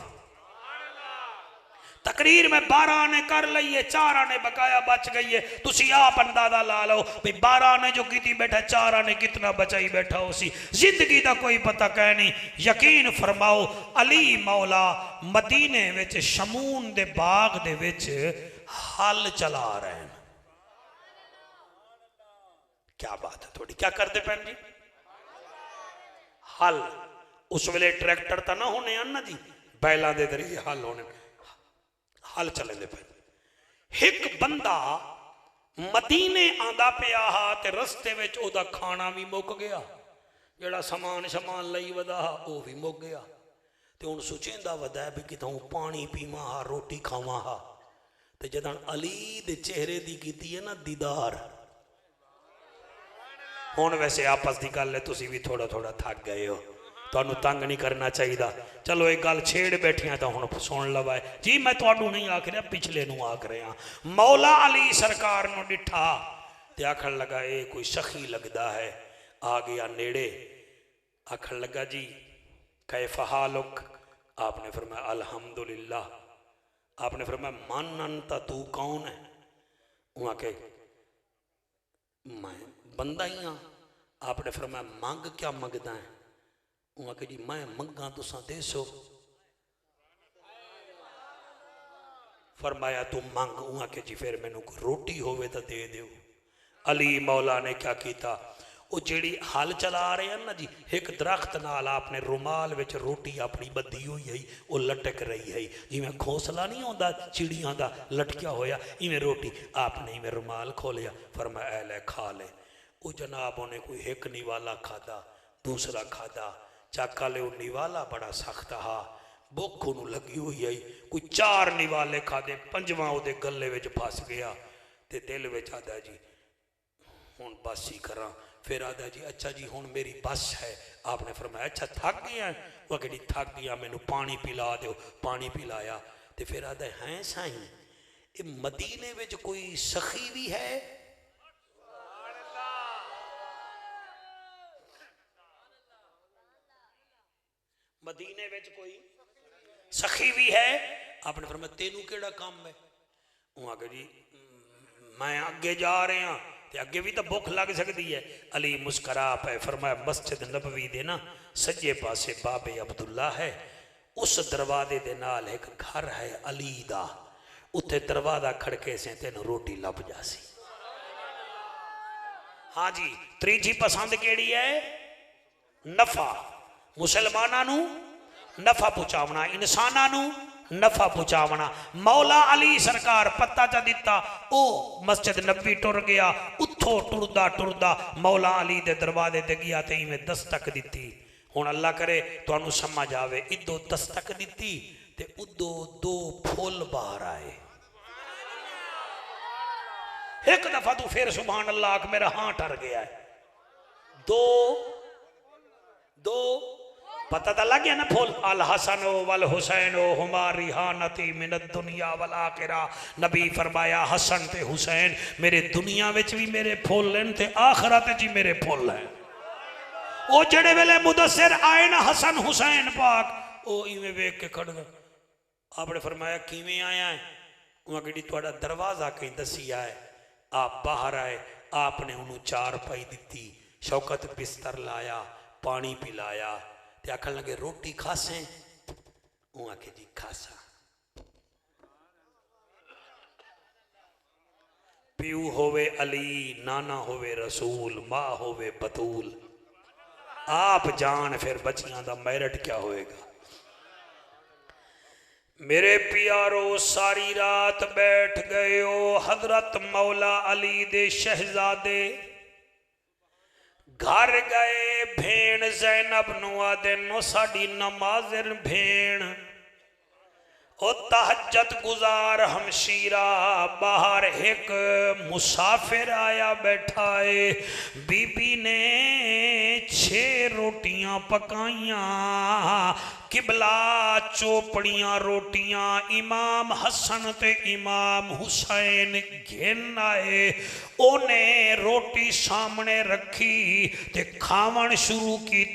तकरीर में 12 आने कर लीए, 4 आने बकाया बच गई है। तुसी आप अंदाजा ला लो भाई 12 आने जो की बैठा 4 आने कितना बचाई बैठा उसी। जिंदगी का कोई पता कह नहीं। यकीन फरमाओ अली मौला मदीने विच शमून दे बाग दे विच हल चला रहे हैं। क्या बात है थोड़ी, क्या करते पैन जी? हल। उस वेले ट्रैक्टर तो ना होने अन्ना जी, बैलों के जरिए हल होने, हल चले पे। एक बंदा मदीने आंदा पिया ते रस्ते विच ओदा खाना भी मुक गया, जड़ा समान शमान लई वदा वो भी मुक गया। तो हुण सोचेंदा वदा भी कितों पानी पीवा हा, रोटी खावा हा। ते जदन अली दे चेहरे दी कीती है ना दीदार, हुण वैसे आपस की गल है, तुसी भी थोड़ा थोड़ा थक गए हो, ਤੁਹਾਨੂੰ तंग नहीं करना चाहिए। चलो एक गल छेड़ बैठिया तो हुण सुन लवाए जी। मैं तुहानू नहीं आख रहा, पिछले नू आख रहा। मौला अली सरकार नू डिठा ते आखण लगा ये कोई सखी लगता है। आ गया नेड़े, आखण लगा जी कैफ हालुक। आपने फरमाया अल्हम्दुलिल्लाह। आपने फरमाया मन अंता, तू कौन है? वहाँ के मैं बंदा ही हाँ। आपने फरमाया मंग क्या मंगदा है? वहाँ के जी मैं मंगा तुसा देसो। फरमाया तू मंग। वहाँ के जी फिर मैनू कोई रोटी होवे तो दे दो। अली मौला ने क्या किया, वो जी हल चला रहे हैं ना जी, एक दरख्त नाल आपने रुमाल विच रोटी अपनी बधी हुई है, वो लटक रही है जिमें घोंसला नहीं होता चिड़िया का लटकिया होया, इवें रोटी आपने इवें रुमाल खोलिया। फरमाया ले खा ले। वो जनाब उन्हें कोई एक निवाला खादा, दूसरा खादा, चाका ले निवाला बड़ा सख्त हा, भुख नूं लगी हुई है। कोई 4 निवाले खादे, 5वां उहदे गले विच फस गया ते दिल विच आदा जी हुण बस ही करा। फिर आदा जी अच्छा जी हुण मेरी बस है। आपने फरमाया अच्छा थक गया? वह कहती थक गया, मैनू पानी पिला दो। पानी पिलाया तो फिर आदा है साईं ये मदीने विच कोई सखी भी है? मदीने विच कोई सखी भी है? आपने फरमाया तेनू केड़ा काम है? वहाँ के जी मैं अगे जा रहा ते अगे भी तो भुख लग सकती है। अली मुस्करा पे फरमाया मस्जिद नबवी दे ना सज्जे पासे बाबे अब्दुल्ला है, उस दरवाजे दे नाल एक घर है अली दा, उत्थे दरवाजा खड़के से तेन रोटी लभ जासी। हाँ जी, त्रीजी पसंद केड़ी है? नफा। मुसलमानों नफा पहुंचावना, इंसानों नफा पहुंचावना। मौला अली सरकार पत्ता चा दिता, ओ मस्जिद नबी टुर गया, उथों टुरदा टुरदा मौला अली दे दरवाजे ते गया ते इवें दस्तक दिती। हुण अल्लाह करे तुहानू समझ आवे, इदो दस्तक दिती ते उदो 2 फुल बाहर आए। एक दफा तू फिर सुभान अल्लाह आख, मेरा हां ठर गया है। दो पता तो लग गया ना फुल। अल हसन वल हुसैन हुमारी हानती मिनत दुनिया वल आखिरा। नबी फरमाया हसन ते हुसैन मेरे दुनिया विच भी मेरे फुल हैं ते आखिरत च मेरे फुल हैं। वो जेड़े वेले मुदस्सिर आए ना हसन हुसैन पाक, वो इवें वेख के खड़ गए। आपने फरमाया किवें आया है? वहाँ कहती थोड़ा दरवाजा कहीं दसिया है। आप बाहर आए, आपने उन्होंने 4 पाई दी, शौकत बिस्तर लाया, पानी पिलाया, आखन लगे रोटी खासे? वो आखे जी खासा। प्यू होवे अली, नाना होवे रसूल, माँ होवे बतूल। आप जान फिर बच्चियां दा मेरिट क्या होएगा। मेरे प्यारो सारी रात बैठ गए हो हजरत मौला अली दे शहजादे घर गए। भेण जैनब नुआ देनो साड़ी नमाज़िन भेण, ओ तहज्जुद गुजार हमशीरा। बाहर एक मुसाफिर आया बैठा है। बीबी ने 6 रोटियां पकाइया, किबला चोपड़ियां रोटियां। इमाम हसन ते इमाम हुसैन घेन आए। ओने रोटी सामने रखी ते खावन शुरू की।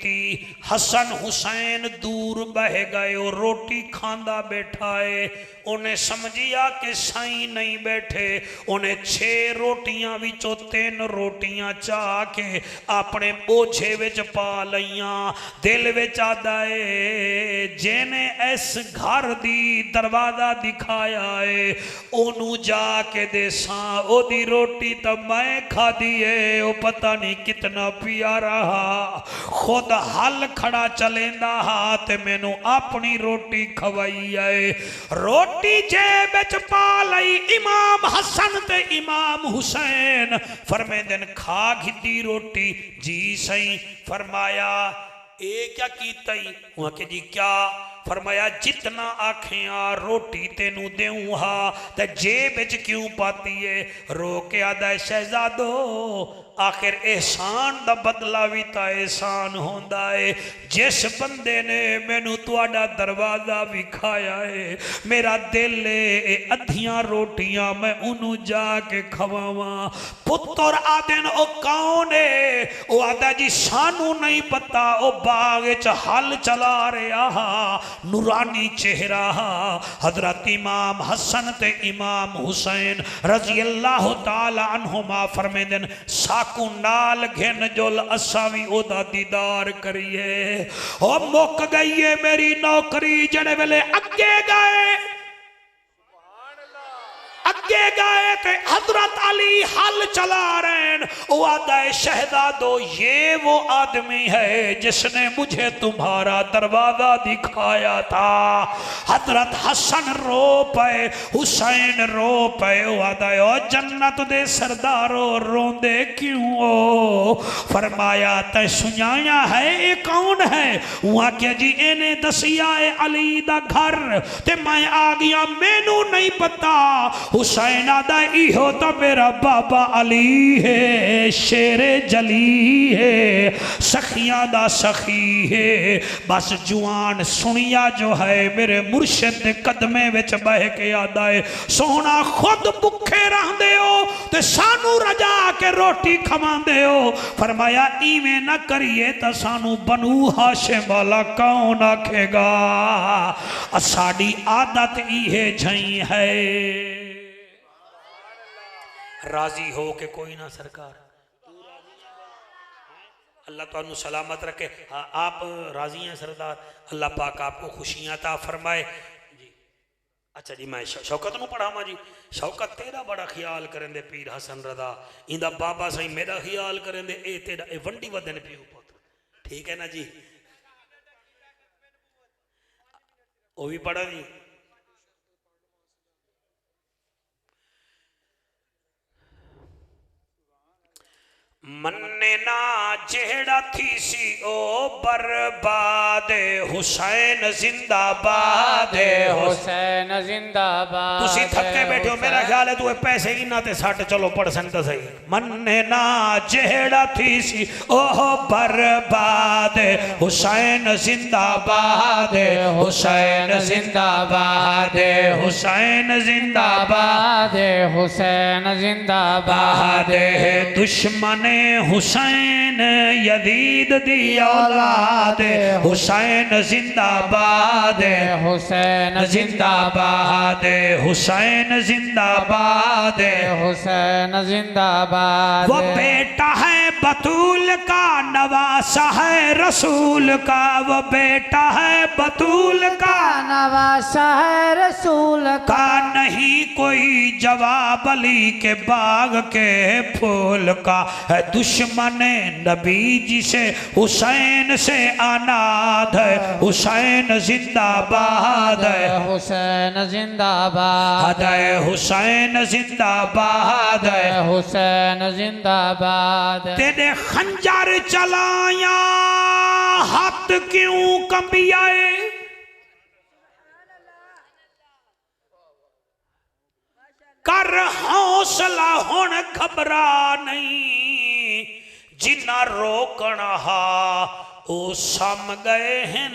हसन हुसैन दूर बह गए, रोटी खांदा बैठा है। उन्हें समझिया कि साईं नहीं बैठे। उन्हें 6 रोटियां विचों 3 रोटियां चाह के अपने बोझे विच पा लईयां। दिल विच आदा है जेने इस घर दी दरवाजा दिखाया है ओनू जाके देसा, ओदी रोटी तो मैं खादी है, वो पता नहीं कितना प्यारा हा। खुद हल खड़ा चलेंदा हा ते मैनू अपनी रोटी खवाई है। रोटी जेब विच पा लई इमाम हसन ते इमाम हुसैन। फरमांदे खा घिदी रोटी? जी सही। फरमाया ए क्या कीता ही? वहाँ के जी क्या? फरमाया जितना आखियां रोटी तेनू देऊं हा ते जेब विच क्यों पाती है? रो के आदा शहजादो आखिर एहसान दा बदला भी तो एहसान होंदा है। जिस बंदे ने मैनू तुहाडा दरवाजा विखाया है, मेरा दिल है अद्धियां रोटियां मैं उन्हों जाके खवावा। पुत्र आदन ओ कौन है? ओ आदा जी सानू नहीं पता, ओ बाग च हल चला रहा नूरानी चेहरा हजरत इमाम हसन ते इमाम हुसैन रजी अल्लाह तआला अन्हुमा फरमांदे साकू नाल घिन जुल असा भी ओदा दीदार करिए। ओ मुक गई है मेरी नौकरी जड़े वेले अगे गए थे हजरत अली हल चला रहे हैं। वो आदा है शहजादो ये वो आदमी है जिसने मुझे तुम्हारा दरवाजा दिखाया था। हजरत हसन रो पे, हुसैन रो पे। वो आदा है ओ जन्नत दे सरदारो रोंदे क्यों हो? फरमाया तै सुनाया है ये कौन है? वहां क्या जी इन्हें दसिया है अली दा घर ते मैं आ गया, मैनू नहीं पता। हुसैन आदा इहो तो मेरा बाबा अली है, शेरे जली है, सखियां दा सखी है। बस जुआन सुनिया जो है मेरे मुर्शिद दे कदमे विच बह के आदा है सोहना खुद भुखे रहंदे हो ते सानू रजा के रोटी खवांदे हो। फरमाया इवें ना करिए तो सानू बनू हाशिम वाला कौन आखेगा? साडी आदत इहे झई है। राजी हो के कोई ना सरकार? अल्लाह तो सलामत रखे। हाँ आप राजी हैं सरदार? अल्लाह पाक आपको खुशियाँ ता फरमाए जी। अच्छा जी मैं शौकत नू पढ़ावा जी। शौकत तेरा बड़ा ख्याल करें दे पीर हसन रदा, इंदा बाबा सही मेरा ख्याल करें दे ए तेरा ए वंडी वदन पियो पुत्र। ठीक है ना जी? वो भी पढ़ा जी। मन्ने ना जेड़ा थी सी ओ बर्बाद, हुसैन जिंदाबाद, हुसैन जिंदाबाद। तुसी थके बैठे हो, मेरा ख्याल है तू पैसे ही ना ते सट चलो पढ़ सकता सही। मन्ने ना जेड़ा थी सी ओ बर्बाद, हुसैन जिंदाबाद, हुसैन जिंदाबाद, हुसैन जिंदाबाद, हुसैन जिंदाबाद। दुश्मन हुसैन यजीद दी औलाद, हुसैन जिंदाबाद, हुसैन जिंदाबाद, हुसैन जिंदाबाद, हुसैन जिंदाबाद। वो बेटा है बतूल का, नवासा है रसूल का। वो बेटा है बतूल का, नवासा है रसूल का। नहीं कोई जवाब अली के बाग के फूल का। है दुश्मन नबी जी से हुसैन से अनाद है, हुसैन जिंदाबाद है, हुसैन जिंदाबाद, हुसैन जिंदाबाद है, हुसैन जिंदाबाद। तेरे खंजर चलाया हाथ क्यों कंबियाए? कर हौसला हुण घबरा नहीं, जिन्ना रोकना हा ओ सम गए हैं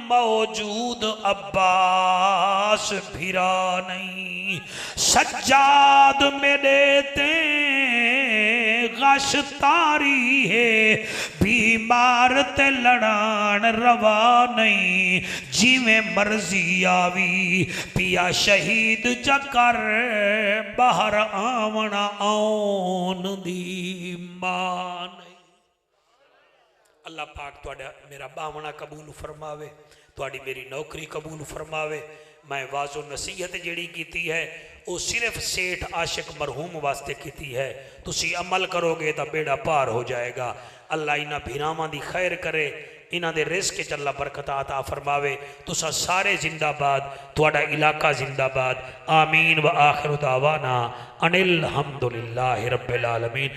मौजूद अब्बास भिरा नहीं। सज्जाद मेरे ते गश तारी है, बीमार ते लड़ान रवा नहीं। जिमें मर्जी आवी पिया शहीद चकर, बाहर आवना आउन दी मान। अल्लाह पाक तुहाडा मेरा बावना कबूल फरमावे, तुहाडी मेरी नौकरी कबूल फरमावे। मैं वाजो नसीहत जिहड़ी कीती है वो सिर्फ सेठ आशिक मरहूम वास्ते कीती है। तुसी अमल करोगे तो बेड़ा पार हो जाएगा। अल्लाह इन्हां भीरावां दी खैर करे, इन्हां दे रिज़्क च अल्लाह बरकत अता फरमावे। तुसा सारे जिंदाबाद, तुहाडा इलाका जिंदाबाद। आमीन व आखिर दावाना अनिल हम्दुलिल्लाहि रब्बिल आलमीन।